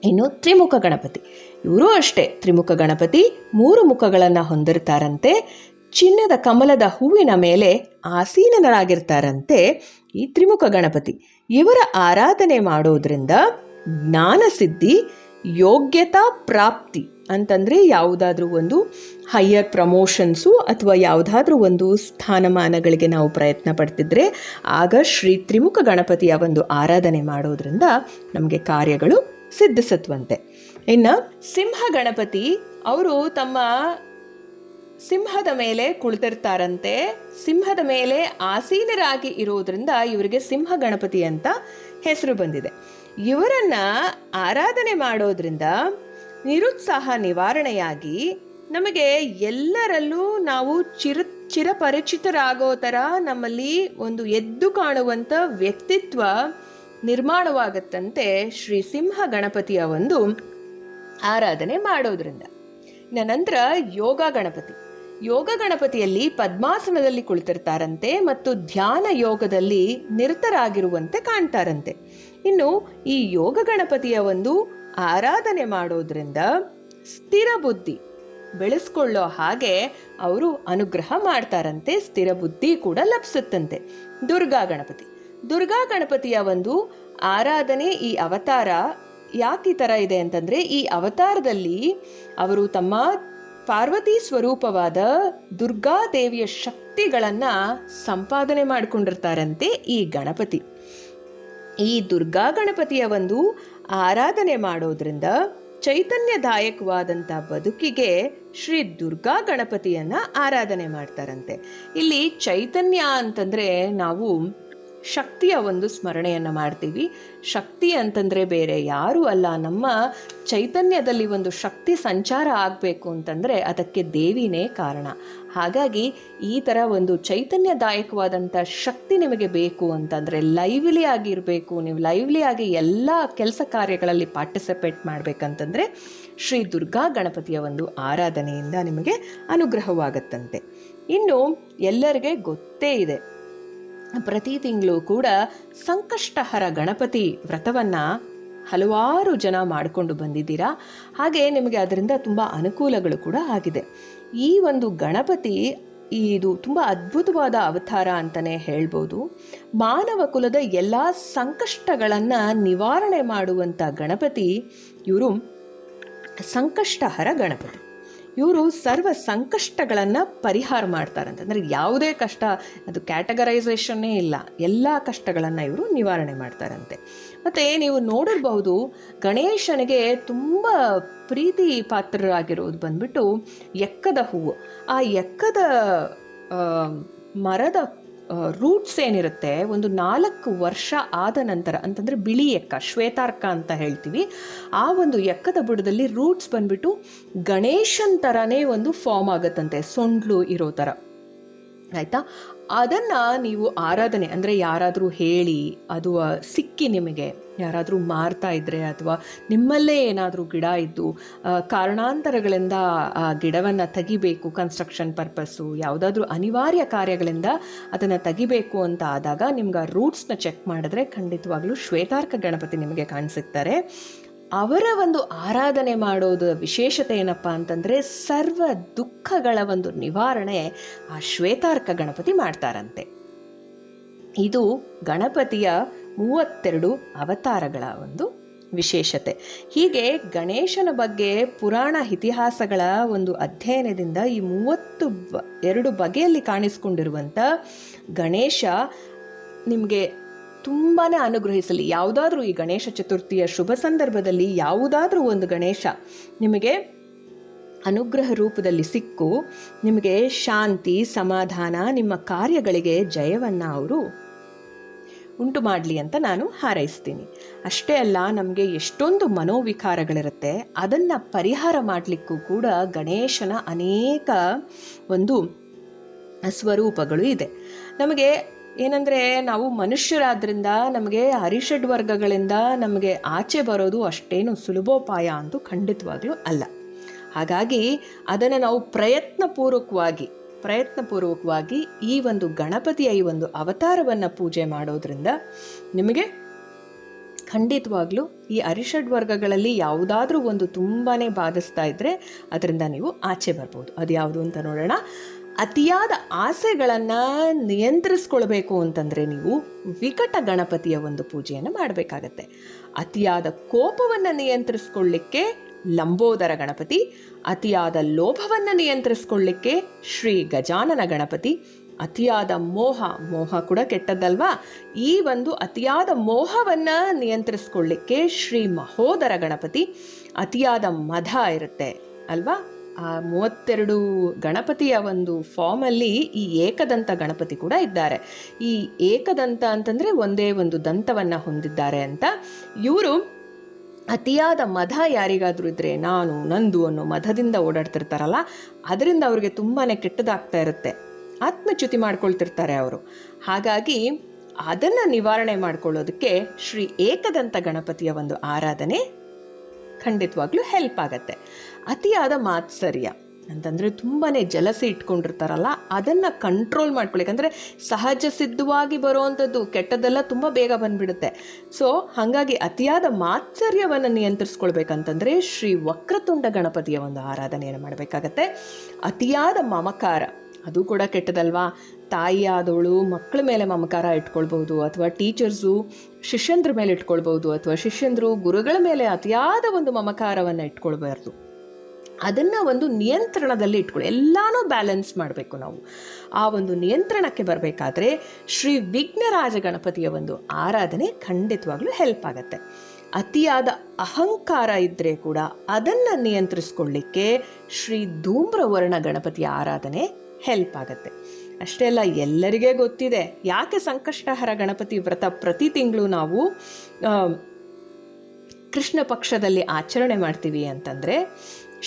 ಇನ್ನು ತ್ರಿಮುಖ ಗಣಪತಿ, ಇವರು ಅಷ್ಟೇ ತ್ರಿಮುಖ ಗಣಪತಿ 3 ಮುಖಗಳನ್ನು ಹೊಂದಿರ್ತಾರಂತೆ. ಚಿನ್ನದ ಕಮಲದ ಹೂವಿನ ಮೇಲೆ ಆಸೀನರಾಗಿರ್ತಾರಂತೆ ಈ ತ್ರಿಮುಖ ಗಣಪತಿ. ಇವರ ಆರಾಧನೆ ಮಾಡೋದ್ರಿಂದ ಜ್ಞಾನಸಿದ್ಧಿ, ಯೋಗ್ಯತಾ ಪ್ರಾಪ್ತಿ ಅಂತಂದರೆ ಯಾವುದಾದ್ರೂ ಒಂದು ಹೈಯರ್ ಪ್ರಮೋಷನ್ಸು ಅಥವಾ ಯಾವುದಾದ್ರೂ ಒಂದು ಸ್ಥಾನಮಾನಗಳಿಗೆ ನಾವು ಪ್ರಯತ್ನ ಪಡ್ತಿದ್ರೆ ಆಗ ಶ್ರೀ ತ್ರಿಮುಖ ಗಣಪತಿಯ ಒಂದು ಆರಾಧನೆ ಮಾಡೋದ್ರಿಂದ ನಮಗೆ ಕಾರ್ಯಗಳು ಸಿದ್ಧಿಸತ್ವಂತೆ. ಇನ್ನು ಸಿಂಹ ಗಣಪತಿ, ಅವರು ತಮ್ಮ ಸಿಂಹದ ಮೇಲೆ ಕುಳಿತಿರ್ತಾರಂತೆ. ಸಿಂಹದ ಮೇಲೆ ಆಸೀನರಾಗಿ ಇರೋದ್ರಿಂದ ಇವರಿಗೆ ಸಿಂಹ ಗಣಪತಿ ಅಂತ ಹೆಸರು ಬಂದಿದೆ. ಇವರನ್ನ ಆರಾಧನೆ ಮಾಡೋದ್ರಿಂದ ನಿರುತ್ಸಾಹ ನಿವಾರಣೆಯಾಗಿ ನಮಗೆ ಎಲ್ಲರಲ್ಲೂ ನಾವು ಚಿರಪರಿಚಿತರಾಗೋ ಥರ ನಮ್ಮಲ್ಲಿ ಒಂದು ಎದ್ದು ಕಾಣುವಂಥ ವ್ಯಕ್ತಿತ್ವ ನಿರ್ಮಾಣವಾಗತ್ತಂತೆ ಶ್ರೀ ಸಿಂಹ ಗಣಪತಿಯ ಒಂದು ಆರಾಧನೆ ಮಾಡೋದ್ರಿಂದ. ನಂತರ ಯೋಗ ಗಣಪತಿ. ಯೋಗ ಗಣಪತಿಯಲ್ಲಿ ಪದ್ಮಾಸನದಲ್ಲಿ ಕುಳಿತಿರ್ತಾರಂತೆ ಮತ್ತು ಧ್ಯಾನ ಯೋಗದಲ್ಲಿ ನಿರತರಾಗಿರುವಂತೆ ಕಾಣ್ತಾರಂತೆ. ಇನ್ನು ಈ ಯೋಗ ಗಣಪತಿಯ ಒಂದು ಆರಾಧನೆ ಮಾಡೋದ್ರಿಂದ ಸ್ಥಿರ ಬುದ್ಧಿ ಬೆಳೆಸ್ಕೊಳ್ಳೋ ಹಾಗೆ ಅವರು ಅನುಗ್ರಹ ಮಾಡ್ತಾರಂತೆ. ಸ್ಥಿರ ಬುದ್ಧಿ ಕೂಡ ಲಭಿಸುತ್ತಂತೆ. ದುರ್ಗಾ ಗಣಪತಿ. ದುರ್ಗಾ ಗಣಪತಿಯ ಒಂದು ಆರಾಧನೆ, ಈ ಅವತಾರ ಯಾಕೆ ಈ ಥರ ಇದೆ ಅಂತಂದರೆ, ಈ ಅವತಾರದಲ್ಲಿ ಅವರು ತಮ್ಮ ಪಾರ್ವತಿ ಸ್ವರೂಪವಾದ ದುರ್ಗಾದೇವಿಯ ಶಕ್ತಿಗಳನ್ನು ಸಂಪಾದನೆ ಮಾಡಿಕೊಂಡಿರ್ತಾರಂತೆ ಈ ಗಣಪತಿ. ಈ ದುರ್ಗಾ ಗಣಪತಿಯ ಒಂದು ಆರಾಧನೆ ಮಾಡೋದ್ರಿಂದ ಚೈತನ್ಯದಾಯಕವಾದಂಥ ಬದುಕಿಗೆ ಶ್ರೀ ದುರ್ಗಾ ಗಣಪತಿಯನ್ನು ಆರಾಧನೆ ಮಾಡ್ತಾರಂತೆ. ಇಲ್ಲಿ ಚೈತನ್ಯ ಅಂತಂದರೆ ನಾವು ಶಕ್ತಿಯ ಒಂದು ಸ್ಮರಣೆಯನ್ನು ಮಾಡ್ತೀವಿ. ಶಕ್ತಿ ಅಂತಂದರೆ ಬೇರೆ ಯಾರೂ ಅಲ್ಲ, ನಮ್ಮ ಚೈತನ್ಯದಲ್ಲಿ ಒಂದು ಶಕ್ತಿ ಸಂಚಾರ ಆಗಬೇಕು ಅಂತಂದರೆ ಅದಕ್ಕೆ ದೇವಿನೇ ಕಾರಣ. ಹಾಗಾಗಿ ಈ ಥರ ಒಂದು ಚೈತನ್ಯದಾಯಕವಾದಂಥ ಶಕ್ತಿ ನಿಮಗೆ ಬೇಕು ಅಂತಂದರೆ ಲೈವ್ಲಿ ಆಗಿರಬೇಕು, ನೀವು ಲೈವ್ಲಿ ಆಗಿ ಎಲ್ಲ ಕೆಲಸ ಕಾರ್ಯಗಳಲ್ಲಿ ಪಾರ್ಟಿಸಿಪೇಟ್ ಮಾಡಬೇಕಂತಂದರೆ ಶ್ರೀ ದುರ್ಗಾ ಗಣಪತಿಯ ಒಂದು ಆರಾಧನೆಯಿಂದ ನಿಮಗೆ ಅನುಗ್ರಹವಾಗತ್ತಂತೆ. ಇನ್ನು ಎಲ್ಲರಿಗೆ ಗೊತ್ತೇ ಇದೆ, ಪ್ರತಿ ತಿಂಗಳು ಕೂಡ ಸಂಕಷ್ಟಹರ ಗಣಪತಿ ವ್ರತವನ್ನು ಹಲವಾರು ಜನ ಮಾಡಿಕೊಂಡು ಬಂದಿದ್ದೀರಾ. ಹಾಗೆ ನಿಮಗೆ ಅದರಿಂದ ತುಂಬ ಅನುಕೂಲಗಳು ಕೂಡ ಆಗಿದೆ. ಈ ಒಂದು ಗಣಪತಿ ಇದು ತುಂಬ ಅದ್ಭುತವಾದ ಅವತಾರ ಅಂತಲೇ ಹೇಳ್ಬೋದು. ಮಾನವ ಕುಲದ ಎಲ್ಲ ಸಂಕಷ್ಟಗಳನ್ನು ನಿವಾರಣೆ ಮಾಡುವಂಥ ಗಣಪತಿ ಇವರು ಸಂಕಷ್ಟಹರ ಗಣಪತಿ. ಇವರು ಸರ್ವ ಸಂಕಷ್ಟಗಳನ್ನು ಪರಿಹಾರ ಮಾಡ್ತಾರಂತೆ. ಅಂದರೆ ಯಾವುದೇ ಕಷ್ಟ, ಅದು ಕ್ಯಾಟಗರೈಸೇಷನ್ನೇ ಇಲ್ಲ, ಎಲ್ಲ ಕಷ್ಟಗಳನ್ನು ಇವರು ನಿವಾರಣೆ ಮಾಡ್ತಾರಂತೆ. ಮತ್ತು ನೀವು ನೋಡಿರಬಹುದು, ಗಣೇಶನಿಗೆ ತುಂಬ ಪ್ರೀತಿ ಪಾತ್ರರಾಗಿರೋದು ಬಂದ್ಬಿಟ್ಟು ಎಕ್ಕದ ಹೂವು. ಆ ಎಕ್ಕದ ಮರದ ರೂಟ್ಸ್ ಏನಿರುತ್ತೆ, ಒಂದು 4 ವರ್ಷ ಆದ ನಂತರ, ಅಂತಂದರೆ ಬಿಳಿ ಎಕ್ಕ, ಶ್ವೇತಾರ್ಕ ಅಂತ ಹೇಳ್ತೀವಿ, ಆ ಒಂದು ಎಕ್ಕದ ಬುಡದಲ್ಲಿ ರೂಟ್ಸ್ ಬಂದ್ಬಿಟ್ಟು ಗಣೇಶನ್ ಥರನೇ ಒಂದು ಫಾರ್ಮ್ ಆಗುತ್ತಂತೆ, ಸೊಂಡ್ಲು ಇರೋ ಥರ. ಆಯಿತಾ? ಅದನ್ನು ನೀವು ಆರಾಧನೆ, ಅಂದರೆ ಯಾರಾದರೂ ಹೇಳಿ ಅದು ಸಿಕ್ಕಿ ನಿಮಗೆ ಯಾರಾದರೂ ಮಾರ್ತಾ ಇದ್ದರೆ ಅಥವಾ ನಿಮ್ಮಲ್ಲೇ ಏನಾದರೂ ಗಿಡ ಇದ್ದು ಕಾರಣಾಂತರಗಳಿಂದ ಆ ಗಿಡವನ್ನು ತೆಗಿಬೇಕು, ಕನ್ಸ್ಟ್ರಕ್ಷನ್ ಪರ್ಪಸ್ಸು ಯಾವುದಾದ್ರೂ ಅನಿವಾರ್ಯ ಕಾರ್ಯಗಳಿಂದ ಅದನ್ನು ತೆಗಿಬೇಕು ಅಂತ ಆದಾಗ ನಿಮ್ಗೆ ಆ ರೂಟ್ಸ್ನ ಚೆಕ್ ಮಾಡಿದ್ರೆ ಖಂಡಿತವಾಗ್ಲೂ ಶ್ವೇತಾರ್ಕ ಗಣಪತಿ ನಿಮಗೆ ಕಾಣಿಸುತ್ತಾರೆ. ಅವರ ಒಂದು ಆರಾಧನೆ ಮಾಡೋದು ವಿಶೇಷತೆ ಏನಪ್ಪ ಅಂತಂದರೆ ಸರ್ವ ದುಃಖಗಳ ಒಂದು ನಿವಾರಣೆ ಆ ಶ್ವೇತಾರ್ಕ ಗಣಪತಿ ಮಾಡ್ತಾರಂತೆ. ಇದು ಗಣಪತಿಯ 32 ಅವತಾರಗಳ ಒಂದು ವಿಶೇಷತೆ. ಹೀಗೆ ಗಣೇಶನ ಬಗ್ಗೆ ಪುರಾಣ ಇತಿಹಾಸಗಳ ಒಂದು ಅಧ್ಯಯನದಿಂದ ಈ 32 ಬಗೆಯಲ್ಲಿ ಕಾಣಿಸ್ಕೊಂಡಿರುವಂಥ ಗಣೇಶ ನಿಮಗೆ ತುಂಬಾ ಅನುಗ್ರಹಿಸಲಿ. ಯಾವುದಾದ್ರೂ ಈ ಗಣೇಶ ಚತುರ್ಥಿಯ ಶುಭ ಸಂದರ್ಭದಲ್ಲಿ ಯಾವುದಾದ್ರೂ ಒಂದು ಗಣೇಶ ನಿಮಗೆ ಅನುಗ್ರಹ ರೂಪದಲ್ಲಿ ಸಿಕ್ಕು ನಿಮಗೆ ಶಾಂತಿ, ಸಮಾಧಾನ, ನಿಮ್ಮ ಕಾರ್ಯಗಳಿಗೆ ಜಯವನ್ನು ಅವರು ಉಂಟು ಮಾಡಲಿ ಅಂತ ನಾನು ಹಾರೈಸ್ತೀನಿ. ಅಷ್ಟೇ ಅಲ್ಲ, ನಮಗೆ ಎಷ್ಟೊಂದು ಮನೋವಿಕಾರಗಳಿರುತ್ತೆ, ಅದನ್ನು ಪರಿಹಾರ ಮಾಡಲಿಕ್ಕೂ ಕೂಡ ಗಣೇಶನ ಅನೇಕ ಒಂದು ಸ್ವರೂಪಗಳು ಇದೆ. ನಮಗೆ ಏನಂದರೆ, ನಾವು ಮನುಷ್ಯರಾದ್ರಿಂದ ನಮಗೆ ಅರಿಷಡ್ ವರ್ಗಗಳಿಂದ ನಮಗೆ ಆಚೆ ಬರೋದು ಅಷ್ಟೇನು ಸುಲಭೋಪಾಯ ಅಂತೂ ಖಂಡಿತವಾಗ್ಲೂ ಅಲ್ಲ. ಹಾಗಾಗಿ ಅದನ್ನು ನಾವು ಪ್ರಯತ್ನಪೂರ್ವಕವಾಗಿ ಈ ಒಂದು ಗಣಪತಿಯ ಈ ಒಂದು ಅವತಾರವನ್ನು ಪೂಜೆ ಮಾಡೋದ್ರಿಂದ ನಿಮಗೆ ಖಂಡಿತವಾಗ್ಲೂ ಈ ಅರಿಷಡ್ ವರ್ಗಗಳಲ್ಲಿ ಯಾವುದಾದ್ರೂ ಒಂದು ತುಂಬಾ ಬಾಧಿಸ್ತಾ ಇದ್ದರೆ ಅದರಿಂದ ನೀವು ಆಚೆ ಬರ್ಬೋದು. ಅದು ಯಾವುದು ಅಂತ ನೋಡೋಣ. ಅತಿಯಾದ ಆಸೆಗಳನ್ನು ನಿಯಂತ್ರಿಸ್ಕೊಳ್ಬೇಕು ಅಂತಂದರೆ ನೀವು ವಿಕಟ ಗಣಪತಿಯ ಒಂದು ಪೂಜೆಯನ್ನು ಮಾಡಬೇಕಾಗತ್ತೆ. ಅತಿಯಾದ ಕೋಪವನ್ನು ನಿಯಂತ್ರಿಸ್ಕೊಳ್ಳಿಕ್ಕೆ ಲಂಬೋದರ ಗಣಪತಿ, ಅತಿಯಾದ ಲೋಭವನ್ನು ನಿಯಂತ್ರಿಸ್ಕೊಳ್ಳಿಕ್ಕೆ ಶ್ರೀ ಗಜಾನನ ಗಣಪತಿ, ಅತಿಯಾದ ಮೋಹ ಕೂಡ ಕೆಟ್ಟದ್ದಲ್ವಾ, ಈ ಒಂದು ಅತಿಯಾದ ಮೋಹವನ್ನು ನಿಯಂತ್ರಿಸ್ಕೊಳ್ಳಿಕ್ಕೆ ಶ್ರೀ ಮಹೋದರ ಗಣಪತಿ, ಅತಿಯಾದ ಮದ ಇರುತ್ತೆ ಅಲ್ವಾ, ಆ 32 ಗಣಪತಿಯ ಒಂದು ಫಾರ್ಮಲ್ಲಿ ಈ ಏಕದಂತ ಗಣಪತಿ ಕೂಡ ಇದ್ದಾರೆ. ಈ ಏಕದಂತ ಅಂತಂದರೆ ಒಂದೇ ಒಂದು ದಂತವನ್ನು ಹೊಂದಿದ್ದಾರೆ ಅಂತ. ಇವರು ಅತಿಯಾದ ಮದ ಯಾರಿಗಾದರೂ ಇದ್ದರೆ, ನಾನು ನಂದು ಅನ್ನೋ ಮದದಿಂದ ಓಡಾಡ್ತಿರ್ತಾರಲ್ಲ, ಅದರಿಂದ ಅವ್ರಿಗೆ ತುಂಬಾ ಕೆಟ್ಟದಾಗ್ತಾ ಇರುತ್ತೆ, ಆತ್ಮಚ್ಯುತಿ ಮಾಡ್ಕೊಳ್ತಿರ್ತಾರೆ ಅವರು. ಹಾಗಾಗಿ ಅದನ್ನು ನಿವಾರಣೆ ಮಾಡ್ಕೊಳ್ಳೋದಕ್ಕೆ ಶ್ರೀ ಏಕದಂತ ಗಣಪತಿಯ ಒಂದು ಆರಾಧನೆ ಖಂಡಿತವಾಗ್ಲೂ ಹೆಲ್ಪ್ ಆಗತ್ತೆ. ಅತಿಯಾದ ಮಾತ್ಸರ್ಯ ಅಂತಂದರೆ ತುಂಬಾ ಜಲಸಿ ಇಟ್ಕೊಂಡಿರ್ತಾರಲ್ಲ, ಅದನ್ನು ಕಂಟ್ರೋಲ್ ಮಾಡ್ಕೊಳ್ಳಿ. ಅಂದರೆ ಸಹಜ ಸಿದ್ಧವಾಗಿ ಬರುವಂಥದ್ದು ಕೆಟ್ಟದ್ದೆಲ್ಲ ತುಂಬ ಬೇಗ ಬಂದುಬಿಡುತ್ತೆ. ಸೊ ಹಾಗಾಗಿ ಅತಿಯಾದ ಮಾತ್ಸರ್ಯವನ್ನು ನಿಯಂತ್ರಿಸ್ಕೊಳ್ಬೇಕಂತಂದರೆ ಶ್ರೀ ವಕ್ರತುಂಡ ಗಣಪತಿಯ ಒಂದು ಆರಾಧನೆಯನ್ನು ಮಾಡಬೇಕಾಗತ್ತೆ. ಅತಿಯಾದ ಮಮಕಾರ ಅದು ಕೂಡ ಕೆಟ್ಟದಲ್ವಾ. ತಾಯಿಯಾದವಳು ಮಕ್ಕಳ ಮೇಲೆ ಮಮಕಾರ ಇಟ್ಕೊಳ್ಬಹುದು, ಅಥವಾ ಟೀಚರ್ಸು ಶಿಷ್ಯಂದ್ರ ಮೇಲೆ ಇಟ್ಕೊಳ್ಬಹುದು, ಅಥವಾ ಶಿಷ್ಯಂದರು ಗುರುಗಳ ಮೇಲೆ ಅತಿಯಾದ ಒಂದು ಮಮಕಾರವನ್ನು ಇಟ್ಕೊಳ್ಬಾರ್ದು. ಅದನ್ನು ಒಂದು ನಿಯಂತ್ರಣದಲ್ಲಿ ಇಟ್ಕೊಳ್ಳಿ. ಎಲ್ಲನೂ ಬ್ಯಾಲೆನ್ಸ್ ಮಾಡಬೇಕು ನಾವು. ಆ ಒಂದು ನಿಯಂತ್ರಣಕ್ಕೆ ಬರಬೇಕಾದ್ರೆ ಶ್ರೀ ವಿಘ್ನರಾಜ ಗಣಪತಿಯ ಒಂದು ಆರಾಧನೆ ಖಂಡಿತವಾಗ್ಲೂ ಹೆಲ್ಪ್ ಆಗುತ್ತೆ. ಅತಿಯಾದ ಅಹಂಕಾರ ಇದ್ದರೆ ಕೂಡ ಅದನ್ನು ನಿಯಂತ್ರಿಸ್ಕೊಳ್ಳಿಕ್ಕೆ ಶ್ರೀ ಧೂಮ್ರವರ್ಣ ಗಣಪತಿಯ ಆರಾಧನೆ ಹೆಲ್ಪ್ ಆಗುತ್ತೆ. ಅಷ್ಟೇ ಅಲ್ಲ, ಎಲ್ಲರಿಗೇ ಗೊತ್ತಿದೆ ಯಾಕೆ ಸಂಕಷ್ಟಹರ ಗಣಪತಿ ವ್ರತ ಪ್ರತಿ ತಿಂಗಳು ನಾವು ಕೃಷ್ಣ ಪಕ್ಷದಲ್ಲಿ ಆಚರಣೆ ಮಾಡ್ತೀವಿ ಅಂತಂದರೆ,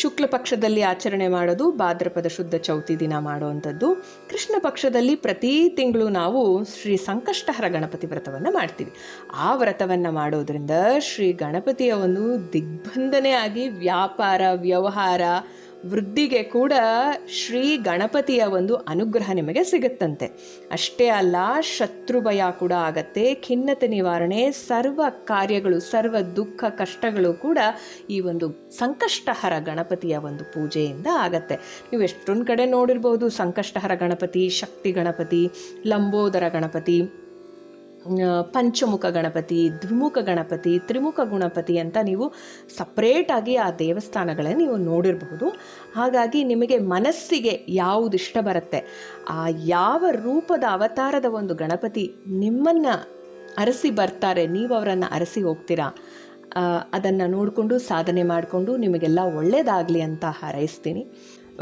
ಶುಕ್ಲ ಪಕ್ಷದಲ್ಲಿ ಆಚರಣೆ ಮಾಡೋದು ಭಾದ್ರಪದ ಶುದ್ಧ ಚೌತಿ ದಿನ ಮಾಡುವಂಥದ್ದು. ಕೃಷ್ಣ ಪಕ್ಷದಲ್ಲಿ ಪ್ರತಿ ತಿಂಗಳು ನಾವು ಶ್ರೀ ಸಂಕಷ್ಟಹರ ಗಣಪತಿ ವ್ರತವನ್ನು ಮಾಡ್ತೀವಿ. ಆ ವ್ರತವನ್ನು ಮಾಡೋದ್ರಿಂದ ಶ್ರೀ ಗಣಪತಿಯ ಒಂದು ದಿಗ್ಬಂಧನೆ ಆಗಿ ವ್ಯಾಪಾರ ವ್ಯವಹಾರ ವೃದ್ಧಿಗೆ ಕೂಡ ಶ್ರೀ ಗಣಪತಿಯ ಒಂದು ಅನುಗ್ರಹ ನಿಮಗೆ ಸಿಗುತ್ತಂತೆ. ಅಷ್ಟೇ ಅಲ್ಲ, ಶತ್ರು ಭಯ ಕೂಡ ಆಗತ್ತೆ, ಖಿನ್ನತೆ ನಿವಾರಣೆ, ಸರ್ವ ಕಾರ್ಯಗಳು ಸರ್ವ ದುಃಖ ಕಷ್ಟಗಳು ಕೂಡ ಈ ಒಂದು ಸಂಕಷ್ಟಹರ ಗಣಪತಿಯ ಒಂದು ಪೂಜೆಯಿಂದ ಆಗತ್ತೆ. ನೀವು ಎಷ್ಟೊಂದು ಕಡೆ ನೋಡಿರ್ಬೋದು, ಸಂಕಷ್ಟಹರ ಗಣಪತಿ, ಶಕ್ತಿ ಗಣಪತಿ, ಲಂಬೋದರ ಗಣಪತಿ, ಪಂಚಮುಖ ಗಣಪತಿ, ದ್ವಿಮುಖ ಗಣಪತಿ, ತ್ರಿಮುಖ ಗಣಪತಿ ಅಂತ ನೀವು ಸಪ್ರೇಟಾಗಿ ಆ ದೇವಸ್ಥಾನಗಳನ್ನು ನೀವು ನೋಡಿರಬಹುದು. ಹಾಗಾಗಿ ನಿಮಗೆ ಮನಸ್ಸಿಗೆ ಯಾವುದು ಇಷ್ಟ ಬರುತ್ತೆ, ಆ ಯಾವ ರೂಪದ ಅವತಾರದ ಒಂದು ಗಣಪತಿ ನಿಮ್ಮನ್ನು ಅರಸಿ ಬರ್ತಾರೆ, ನೀವು ಅವರನ್ನು ಅರಸಿ ಹೋಗ್ತೀರಾ, ಅದನ್ನು ನೋಡಿಕೊಂಡು ಸಾಧನೆ ಮಾಡಿಕೊಂಡು ನಿಮಗೆಲ್ಲ ಒಳ್ಳೆಯದಾಗಲಿ ಅಂತ ಹಾರೈಸ್ತೀನಿ.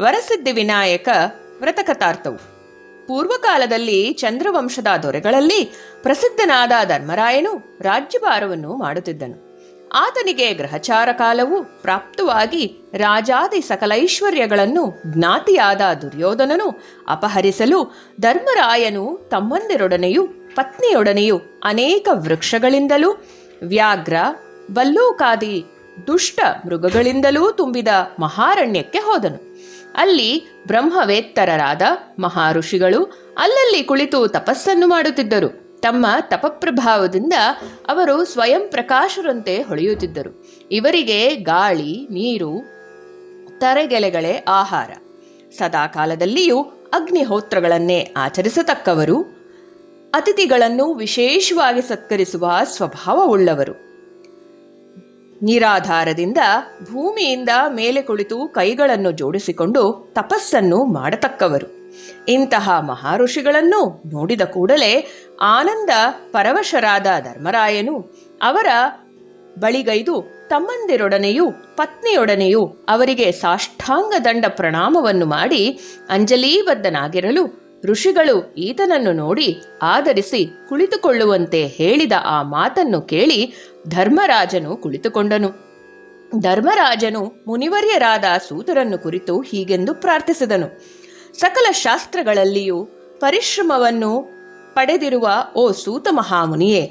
ವರಸಿದ್ಧಿ ವಿನಾಯಕ ವ್ರತಕಥಾರ್ಥವು. ಪೂರ್ವಕಾಲದಲ್ಲಿ ಚಂದ್ರವಂಶದ ದೊರೆಗಳಲ್ಲಿ ಪ್ರಸಿದ್ಧನಾದ ಧರ್ಮರಾಯನು ರಾಜ್ಯಭಾರವನ್ನು ಮಾಡುತ್ತಿದ್ದನು. ಆತನಿಗೆ ಗ್ರಹಚಾರ ಕಾಲವು ಪ್ರಾಪ್ತವಾಗಿ ರಾಜಾದಿ ಸಕಲೈಶ್ವರ್ಯಗಳನ್ನು ಜ್ಞಾತಿಯಾದ ದುರ್ಯೋಧನನು ಅಪಹರಿಸಲು ಧರ್ಮರಾಯನು ತಮ್ಮಂದಿರೊಡನೆಯೂ ಪತ್ನಿಯೊಡನೆಯೂ ಅನೇಕ ವೃಕ್ಷಗಳಿಂದಲೂ ವ್ಯಾಘ್ರ ಬಲ್ಲೂಕಾದಿ ದುಷ್ಟ ಮೃಗಗಳಿಂದಲೂ ತುಂಬಿದ ಮಹಾರಣ್ಯಕ್ಕೆ ಹೋದನು. ಅಲ್ಲಿ ಬ್ರಹ್ಮವೇತ್ತರರಾದ ಮಹಾಋಷಿಗಳು ಅಲ್ಲಲ್ಲಿ ಕುಳಿತು ತಪಸ್ಸನ್ನು ಮಾಡುತ್ತಿದ್ದರು. ತಮ್ಮ ತಪಪ್ರಭಾವದಿಂದ ಅವರು ಸ್ವಯಂ ಪ್ರಕಾಶರಂತೆ ಹೊಳೆಯುತ್ತಿದ್ದರು. ಇವರಿಗೆ ಗಾಳಿ ನೀರು ತರೆಗೆಲೆಗಳೇ ಆಹಾರ. ಸದಾಕಾಲದಲ್ಲಿಯೂ ಅಗ್ನಿಹೋತ್ರಗಳನ್ನೇ ಆಚರಿಸತಕ್ಕವರು, ಅತಿಥಿಗಳನ್ನು ವಿಶೇಷವಾಗಿ ಸತ್ಕರಿಸುವ ಸ್ವಭಾವವುಳ್ಳವರು, ನಿರಾಧಾರದಿಂದ ಭೂಮಿಯಿಂದ ಮೇಲೆ ಕುಳಿತು ಕೈಗಳನ್ನು ಜೋಡಿಸಿಕೊಂಡು ತಪಸ್ಸನ್ನು ಮಾಡತಕ್ಕವರು. ಇಂತಹ ಮಹಾಋಷಿಗಳನ್ನು ನೋಡಿದ ಕೂಡಲೇ ಆನಂದ ಪರವಶರಾದ ಧರ್ಮರಾಯನು ಅವರ ಬಳಿಗೈದು ತಮ್ಮಂದಿರೊಡನೆಯೂ ಪತ್ನಿಯೊಡನೆಯೂ ಅವರಿಗೆ ಸಾಷ್ಟಾಂಗ ದಂಡ ಪ್ರಣಾಮವನ್ನು ಮಾಡಿ ಅಂಜಲೀಬದ್ಧನಾಗಿರಲು ಋಷಿಗಳು ಈತನನ್ನು ನೋಡಿ ಆದರಿಸಿ ಕುಳಿತುಕೊಳ್ಳುವಂತೆ ಹೇಳಿದ ಆ ಮಾತನ್ನು ಕೇಳಿ ಧರ್ಮರಾಜನು ಕುಳಿತುಕೊಂಡನು. ಧರ್ಮರಾಜನು ಮುನಿವರ್ಯರಾದ ಸೂತರನ್ನು ಕುರಿತು ಹೀಗೆಂದು ಪ್ರಾರ್ಥಿಸಿದನು. ಸಕಲ ಶಾಸ್ತ್ರಗಳಲ್ಲಿಯೂ ಪರಿಶ್ರಮವನ್ನು ಪಡೆದಿರುವ ಓ ಸೂತ ಮಹಾಮುನಿಯೇ,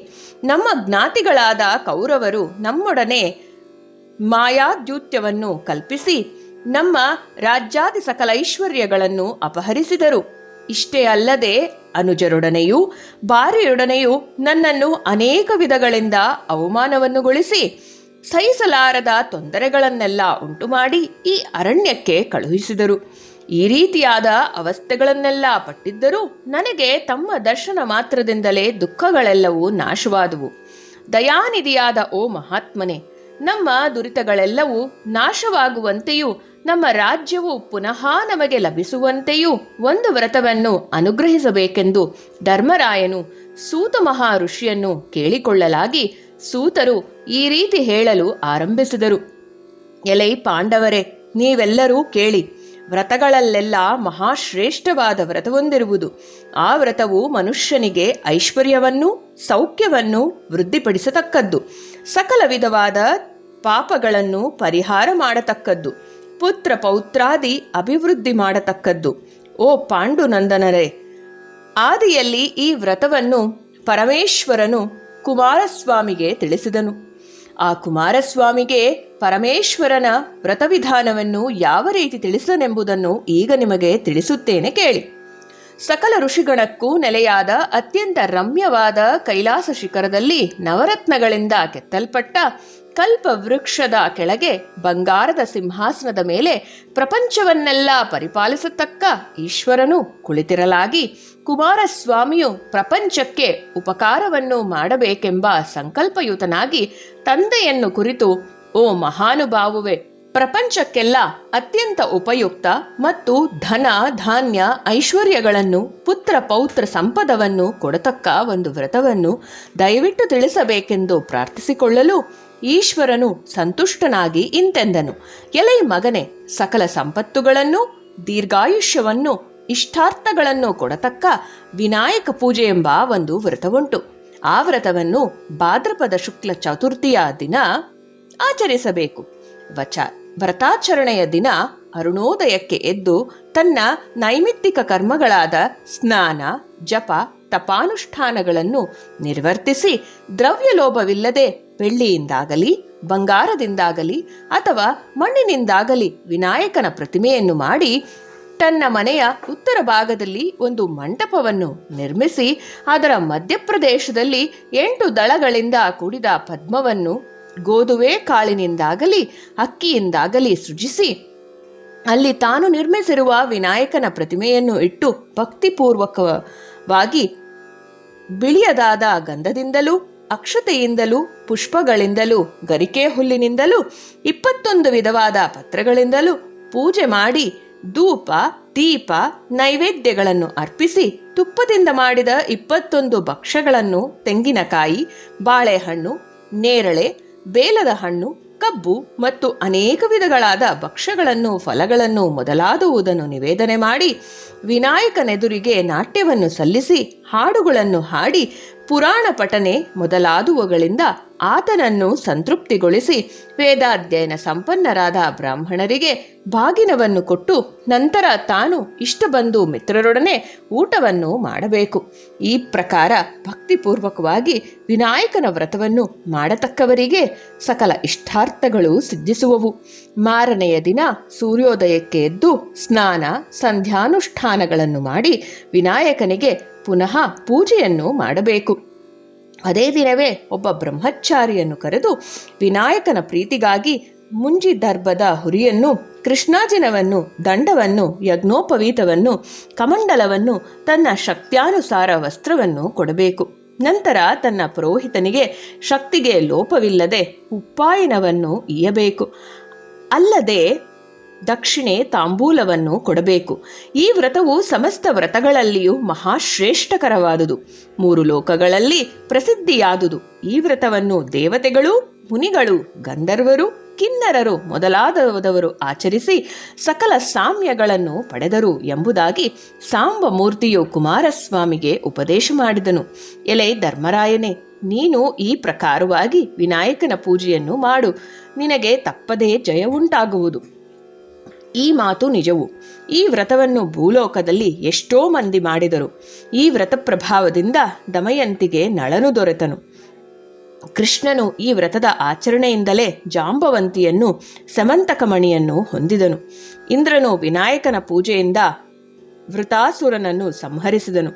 ನಮ್ಮ ಜ್ಞಾತಿಗಳಾದ ಕೌರವರು ನಮ್ಮೊಡನೆ ಮಾಯಾದ್ಯೂತ್ಯವನ್ನು ಕಲ್ಪಿಸಿ ನಮ್ಮ ರಾಜ್ಯಾದಿ ಸಕಲ ಐಶ್ವರ್ಯಗಳನ್ನು ಅಪಹರಿಸಿದರು. ಇಷ್ಟೇ ಅಲ್ಲದೆ ಅನುಜರೊಡನೆಯೂ ಭಾರ್ಯರೊಡನೆಯೂ ನನ್ನನ್ನು ಅನೇಕ ವಿಧಗಳಿಂದ ಅವಮಾನವನ್ನುಗೊಳಿಸಿ ಸಹಿಸಲಾರದ ತೊಂದರೆಗಳನ್ನೆಲ್ಲ ಉಂಟುಮಾಡಿ ಈ ಅರಣ್ಯಕ್ಕೆ ಕಳುಹಿಸಿದರು. ಈ ರೀತಿಯಾದ ಅವಸ್ಥೆಗಳನ್ನೆಲ್ಲ ಪಟ್ಟಿದ್ದರೂ ನನಗೆ ತಮ್ಮ ದರ್ಶನ ಮಾತ್ರದಿಂದಲೇ ದುಃಖಗಳೆಲ್ಲವೂ ನಾಶವಾದುವು. ದಯಾನಿಧಿಯಾದ ಓ ಮಹಾತ್ಮನೇ, ನಮ್ಮ ದುರಿತಗಳೆಲ್ಲವೂ ನಾಶವಾಗುವಂತೆಯೂ ನಮ್ಮ ರಾಜ್ಯವು ಪುನಃ ನಮಗೆ ಲಭಿಸುವಂತೆಯೂ ಒಂದು ವ್ರತವನ್ನು ಅನುಗ್ರಹಿಸಬೇಕೆಂದು ಧರ್ಮರಾಯನು ಸೂತ ಮಹಾಋಷಿಯನ್ನು ಕೇಳಿಕೊಳ್ಳಲಾಗಿ ಸೂತರು ಈ ರೀತಿ ಹೇಳಲು ಆರಂಭಿಸಿದರು. ಎಲೈ ಪಾಂಡವರೇ, ನೀವೆಲ್ಲರೂ ಕೇಳಿ. ವ್ರತಗಳಲ್ಲೆಲ್ಲ ಮಹಾಶ್ರೇಷ್ಠವಾದ ವ್ರತವೊಂದಿರುವುದು. ಆ ವ್ರತವು ಮನುಷ್ಯನಿಗೆ ಐಶ್ವರ್ಯವನ್ನು ಸೌಖ್ಯವನ್ನು ವೃದ್ಧಿಪಡಿಸತಕ್ಕದ್ದು, ಸಕಲ ವಿಧವಾದ ಪಾಪಗಳನ್ನು ಪರಿಹಾರ ಮಾಡತಕ್ಕದ್ದು, ಪುತ್ರ ಪೌತ್ರಾದಿ ಅಭಿವೃದ್ಧಿ ಮಾಡತಕ್ಕದ್ದು. ಓ ಪಾಂಡುನಂದನರೇ, ಆದಿಯಲ್ಲಿ ಈ ವ್ರತವನ್ನು ಪರಮೇಶ್ವರನು ಕುಮಾರಸ್ವಾಮಿಗೆ ತಿಳಿಸಿದನು. ಆ ಕುಮಾರಸ್ವಾಮಿಗೆ ಪರಮೇಶ್ವರನ ವ್ರತವಿಧಾನವನ್ನು ಯಾವ ರೀತಿ ತಿಳಿಸನೆಂಬುದನ್ನು ಈಗ ನಿಮಗೆ ತಿಳಿಸುತ್ತೇನೆ ಕೇಳಿ. ಸಕಲ ಋಷಿಗಣಕ್ಕೂ ನೆಲೆಯಾದ ಅತ್ಯಂತ ರಮ್ಯವಾದ ಕೈಲಾಸ ಶಿಖರದಲ್ಲಿ ನವರತ್ನಗಳಿಂದ ಕೆತ್ತಲ್ಪಟ್ಟ ಕಲ್ಪ ವೃಕ್ಷದ ಕೆಳಗೆ ಬಂಗಾರದ ಸಿಂಹಾಸನದ ಮೇಲೆ ಪ್ರಪಂಚವನ್ನೆಲ್ಲ ಪರಿಪಾಲಿಸತಕ್ಕ ಈಶ್ವರನು ಕುಳಿತಿರಲಾಗಿ ಕುಮಾರಸ್ವಾಮಿಯು ಪ್ರಪಂಚಕ್ಕೆ ಉಪಕಾರವನ್ನು ಮಾಡಬೇಕೆಂಬ ಸಂಕಲ್ಪಯುತನಾಗಿ ತಂದೆಯನ್ನು ಕುರಿತು, ಓ ಮಹಾನುಭಾವುವೆ, ಪ್ರಪಂಚಕ್ಕೆಲ್ಲ ಅತ್ಯಂತ ಉಪಯುಕ್ತ ಮತ್ತು ಧನ ಧಾನ್ಯ ಐಶ್ವರ್ಯಗಳನ್ನು ಪುತ್ರ ಪೌತ್ರ ಸಂಪದವನ್ನು ಕೊಡತಕ್ಕ ಒಂದು ವ್ರತವನ್ನು ದಯವಿಟ್ಟು ತಿಳಿಸಬೇಕೆಂದು ಪ್ರಾರ್ಥಿಸಿಕೊಳ್ಳಲು ಈಶ್ವರನು ಸಂತುಷ್ಟನಾಗಿ ಇಂತೆಂದನು. ಎಲೈ ಮಗನೇ, ಸಕಲ ಸಂಪತ್ತುಗಳನ್ನು ದೀರ್ಘಾಯುಷ್ಯವನ್ನು ಇಷ್ಟಾರ್ಥಗಳನ್ನು ಕೊಡತಕ್ಕ ವಿನಾಯಕ ಪೂಜೆ ಎಂಬ ಒಂದು ವ್ರತವುಂಟು. ಆ ವ್ರತವನ್ನು ಭಾದ್ರಪದ ಶುಕ್ಲ ಚತುರ್ಥಿಯ ದಿನ ಆಚರಿಸಬೇಕು. ವ್ರತಾಚರಣೆಯ ದಿನ ಅರುಣೋದಯಕ್ಕೆ ಎದ್ದು ತನ್ನ ನೈಮಿತ್ತಿಕ ಕರ್ಮಗಳಾದ ಸ್ನಾನ ಜಪ ತಪಾನುಷ್ಠಾನಗಳನ್ನು ನಿರ್ವರ್ತಿಸಿ ದ್ರವ್ಯಲೋಭವಿಲ್ಲದೆ ಬೆಳ್ಳಿಯಿಂದಾಗಲಿ ಬಂಗಾರದಿಂದಾಗಲಿ ಅಥವಾ ಮಣ್ಣಿನಿಂದಾಗಲಿ ವಿನಾಯಕನ ಪ್ರತಿಮೆಯನ್ನು ಮಾಡಿ ತನ್ನ ಮನೆಯ ಉತ್ತರ ಭಾಗದಲ್ಲಿ ಒಂದು ಮಂಟಪವನ್ನು ನಿರ್ಮಿಸಿ ಅದರ ಮಧ್ಯಪ್ರದೇಶದಲ್ಲಿ 8 ದಳಗಳಿಂದ ಕೂಡಿದ ಪದ್ಮವನ್ನು ಗೋಧುವೆ ಕಾಳಿನಿಂದಾಗಲಿ ಅಕ್ಕಿಯಿಂದಾಗಲಿ ಸೃಜಿಸಿ ಅಲ್ಲಿ ತಾನು ನಿರ್ಮಿಸಿರುವ ವಿನಾಯಕನ ಪ್ರತಿಮೆಯನ್ನು ಇಟ್ಟು ಭಕ್ತಿಪೂರ್ವಕವಾಗಿ ಬಿಳಿಯದಾದ ಗಂಧದಿಂದಲೂ ಅಕ್ಷತೆಯಿಂದಲೂ ಪುಷ್ಪಗಳಿಂದಲೂ ಗರಿಕೆ ಹುಲ್ಲಿನಿಂದಲೂ 21 ವಿಧವಾದ ಪತ್ರಗಳಿಂದಲೂ ಪೂಜೆ ಮಾಡಿ ಧೂಪ ದೀಪ ನೈವೇದ್ಯಗಳನ್ನು ಅರ್ಪಿಸಿ ತುಪ್ಪದಿಂದ ಮಾಡಿದ 21 ಭಕ್ಷ್ಯಗಳನ್ನು ತೆಂಗಿನಕಾಯಿ ಬಾಳೆಹಣ್ಣು ನೇರಳೆ ಬೇಲದ ಹಣ್ಣು ಕಬ್ಬು ಮತ್ತು ಅನೇಕ ವಿಧಗಳಾದ ಭಕ್ಷ್ಯಗಳನ್ನು ಫಲಗಳನ್ನು ಮೊದಲಾದುವುದನ್ನು ನಿವೇದನೆ ಮಾಡಿ ವಿನಾಯಕನೆದುರಿಗೆ ನಾಟ್ಯವನ್ನು ಸಲ್ಲಿಸಿ ಹಾಡುಗಳನ್ನು ಹಾಡಿ ಪುರಾಣ ಪಠನೆ ಮೊದಲಾದುವುಗಳಿಂದ ಆತನನ್ನು ಸಂತೃಪ್ತಿಗೊಳಿಸಿ ವೇದಾಧ್ಯಯನ ಸಂಪನ್ನರಾದ ಬ್ರಾಹ್ಮಣರಿಗೆ ಬಾಗಿನವನ್ನು ಕೊಟ್ಟು ನಂತರ ತಾನು ಇಷ್ಟ ಬಂಧು ಮಿತ್ರರೊಡನೆ ಊಟವನ್ನು ಮಾಡಬೇಕು. ಈ ಪ್ರಕಾರ ಭಕ್ತಿಪೂರ್ವಕವಾಗಿ ವಿನಾಯಕನ ವ್ರತವನ್ನು ಮಾಡತಕ್ಕವರಿಗೆ ಸಕಲ ಇಷ್ಟಾರ್ಥಗಳು ಸಿದ್ಧಿಸುವವು. ಮಾರನೆಯ ದಿನ ಸೂರ್ಯೋದಯಕ್ಕೆ ಎದ್ದು ಸ್ನಾನ ಸಂಧ್ಯಾನುಷ್ಠಾನಗಳನ್ನು ಮಾಡಿ ವಿನಾಯಕನಿಗೆ ಪುನಃ ಪೂಜೆಯನ್ನು ಮಾಡಬೇಕು. ಅದೇ ದಿನವೇ ಒಬ್ಬ ಬ್ರಹ್ಮಚಾರಿಯನ್ನು ಕರೆದು ವಿನಾಯಕನ ಪ್ರೀತಿಗಾಗಿ ಮುಂಜಿ ದರ್ಭದ ಹುರಿಯನ್ನು ಕೃಷ್ಣಾಜಿನವನ್ನು ದಂಡವನ್ನು ಯಜ್ಞೋಪವೀತವನ್ನು ಕಮಂಡಲವನ್ನು ತನ್ನ ಶಕ್ತ್ಯಾನುಸಾರ ವಸ್ತ್ರವನ್ನು ಕೊಡಬೇಕು. ನಂತರ ತನ್ನ ಪುರೋಹಿತನಿಗೆ ಶಕ್ತಿಗೆ ಲೋಪವಿಲ್ಲದೆ ಉಪ್ಪಾಯನವನ್ನು ಈಯಬೇಕು. ಅಲ್ಲದೆ ದಕ್ಷಿಣೆ ತಾಂಬೂಲವನ್ನು ಕೊಡಬೇಕು. ಈ ವ್ರತವು ಸಮಸ್ತ ವ್ರತಗಳಲ್ಲಿಯೂ ಮಹಾಶ್ರೇಷ್ಠಕರವಾದುದು, 3 ಲೋಕಗಳಲ್ಲಿ ಪ್ರಸಿದ್ಧಿಯಾದುದು. ಈ ವ್ರತವನ್ನು ದೇವತೆಗಳು ಮುನಿಗಳು ಗಂಧರ್ವರು ಕಿನ್ನರರು ಮೊದಲಾದವರು ಆಚರಿಸಿ ಸಕಲ ಸಾಮ್ಯಗಳನ್ನು ಪಡೆದರು ಎಂಬುದಾಗಿ ಸಾಂಬಮೂರ್ತಿಯು ಕುಮಾರಸ್ವಾಮಿಗೆ ಉಪದೇಶ ಮಾಡಿದನು. ಎಲೆ ಧರ್ಮರಾಯನೇ, ನೀನು ಈ ಪ್ರಕಾರವಾಗಿ ವಿನಾಯಕನ ಪೂಜೆಯನ್ನು ಮಾಡು, ನಿನಗೆ ತಪ್ಪದೇ ಜಯವುಂಟಾಗುವುದು. ಈ ಮಾತು ನಿಜವು. ಈ ವ್ರತವನ್ನು ಭೂಲೋಕದಲ್ಲಿ ಎಷ್ಟೋ ಮಂದಿ ಮಾಡಿದರು. ಈ ವ್ರತ ಪ್ರಭಾವದಿಂದ ದಮಯಂತಿಗೆ ನಳನು ದೊರೆತನು. ಕೃಷ್ಣನು ಈ ವ್ರತದ ಆಚರಣೆಯಿಂದಲೇ ಜಾಂಬವಂತಿಯನ್ನು ಸಮಂತಕಮಣಿಯನ್ನು ಹೊಂದಿದನು. ಇಂದ್ರನು ವಿನಾಯಕನ ಪೂಜೆಯಿಂದ ವೃತಾಸುರನನ್ನು ಸಂಹರಿಸಿದನು.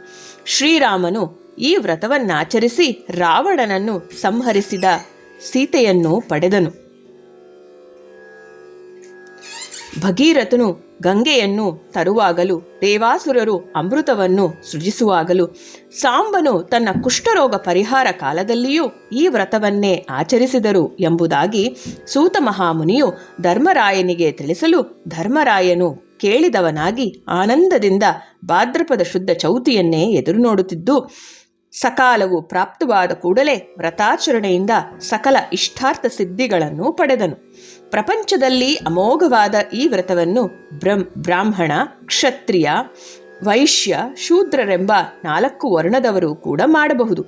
ಶ್ರೀರಾಮನು ಈ ವ್ರತವನ್ನಾಚರಿಸಿ ರಾವಣನನ್ನು ಸಂಹರಿಸಿದ ಸೀತೆಯನ್ನು ಪಡೆದನು. ಭಗೀರಥನು ಗಂಗೆಯನ್ನು ತರುವಾಗಲೂ, ದೇವಾಸುರರು ಅಮೃತವನ್ನು ಸೃಜಿಸುವಾಗಲೂ, ಸಾಂಬನು ತನ್ನ ಕುಷ್ಠರೋಗ ಪರಿಹಾರ ಕಾಲದಲ್ಲಿಯೂ ಈ ವ್ರತವನ್ನೇ ಆಚರಿಸಿದರು ಎಂಬುದಾಗಿ ಸೂತ ಮಹಾಮುನಿಯು ಧರ್ಮರಾಯನಿಗೆ ತಿಳಿಸಲು, ಧರ್ಮರಾಯನು ಕೇಳಿದವನಾಗಿ ಆನಂದದಿಂದ ಭಾದ್ರಪದ ಶುದ್ಧ ಚೌತಿಯನ್ನೇ ಎದುರು ನೋಡುತ್ತಿದ್ದು, ಸಕಾಲವು ಪ್ರಾಪ್ತವಾದ ಕೂಡಲೇ ವ್ರತಾಚರಣೆಯಿಂದ ಸಕಲ ಇಷ್ಟಾರ್ಥ ಸಿದ್ಧಿಗಳನ್ನು ಪಡೆದನು. ಪ್ರಪಂಚದಲ್ಲಿ ಅಮೋಘವಾದ ಈ ವ್ರತವನ್ನು ಬ್ರಾಹ್ಮಣ, ಕ್ಷತ್ರಿಯ, ವೈಶ್ಯ, ಶೂದ್ರರೆಂಬ 4 ವರ್ಣದವರು ಕೂಡ ಮಾಡಬಹುದು.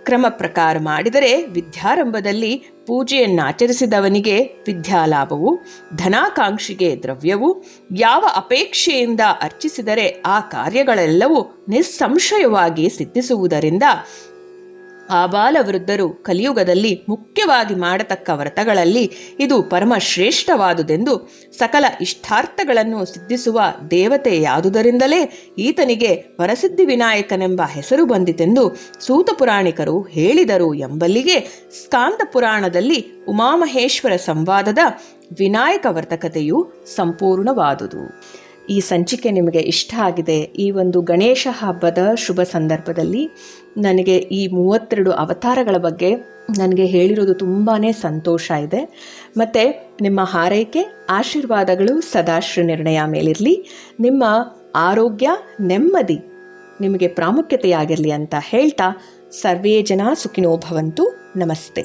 ಕ್ರಮ ಪ್ರಕಾರ ಮಾಡಿದರೆ ವಿದ್ಯಾರಂಭದಲ್ಲಿ ಪೂಜೆಯನ್ನಾಚರಿಸಿದವನಿಗೆ ವಿದ್ಯಾಲಾಭವು, ಧನಾಕಾಂಕ್ಷಿಗೆ ದ್ರವ್ಯವು, ಯಾವ ಅಪೇಕ್ಷೆಯಿಂದ ಅರ್ಚಿಸಿದರೆ ಆ ಕಾರ್ಯಗಳೆಲ್ಲವೂ ನಿಸ್ಸಂಶಯವಾಗಿ ಸಿದ್ಧಿಸುವುದರಿಂದ ಆಬಾಲವೃದ್ಧರು ಕಲಿಯುಗದಲ್ಲಿ ಮುಖ್ಯವಾಗಿ ಮಾಡತಕ್ಕ ವ್ರತಗಳಲ್ಲಿ ಇದು ಪರಮಶ್ರೇಷ್ಠವಾದುದೆಂದು, ಸಕಲ ಇಷ್ಟಾರ್ಥಗಳನ್ನು ಸಿದ್ಧಿಸುವ ದೇವತೆ ಯಾವುದರಿಂದಲೇ ಈತನಿಗೆ ವರಸಿದ್ಧಿ ವಿನಾಯಕನೆಂಬ ಹೆಸರು ಬಂದಿತೆಂದು ಸೂತ ಪುರಾಣಿಕರು ಹೇಳಿದರು ಎಂಬಲ್ಲಿಗೆ ಸ್ಕಾಂದ ಪುರಾಣದಲ್ಲಿ ಉಮಾಮಹೇಶ್ವರ ಸಂವಾದದ ವಿನಾಯಕ ವ್ರತಕಥೆಯು ಸಂಪೂರ್ಣವಾದುದು. ಈ ಸಂಚಿಕೆ ನಿಮಗೆ ಇಷ್ಟ ಆಗಿದೆ. ಈ ಒಂದು ಗಣೇಶ ಹಬ್ಬದ ಶುಭ ಸಂದರ್ಭದಲ್ಲಿ ನನಗೆ ಈ 32 ಅವತಾರಗಳ ಬಗ್ಗೆ ನನಗೆ ಹೇಳಿರೋದು ತುಂಬಾ ಸಂತೋಷ ಇದೆ. ಮತ್ತು ನಿಮ್ಮ ಹಾರೈಕೆ, ಆಶೀರ್ವಾದಗಳು ಸದಾ ಶ್ರೀ ನಿರ್ಣಯ ಮೇಲಿರಲಿ. ನಿಮ್ಮ ಆರೋಗ್ಯ, ನೆಮ್ಮದಿ ನಿಮಗೆ ಪ್ರಾಮುಖ್ಯತೆಯಾಗಿರಲಿ ಅಂತ ಹೇಳ್ತಾ, ಸರ್ವೇ ಜನ ಸುಖಿನೋ ಭವಂತು. ನಮಸ್ತೆ.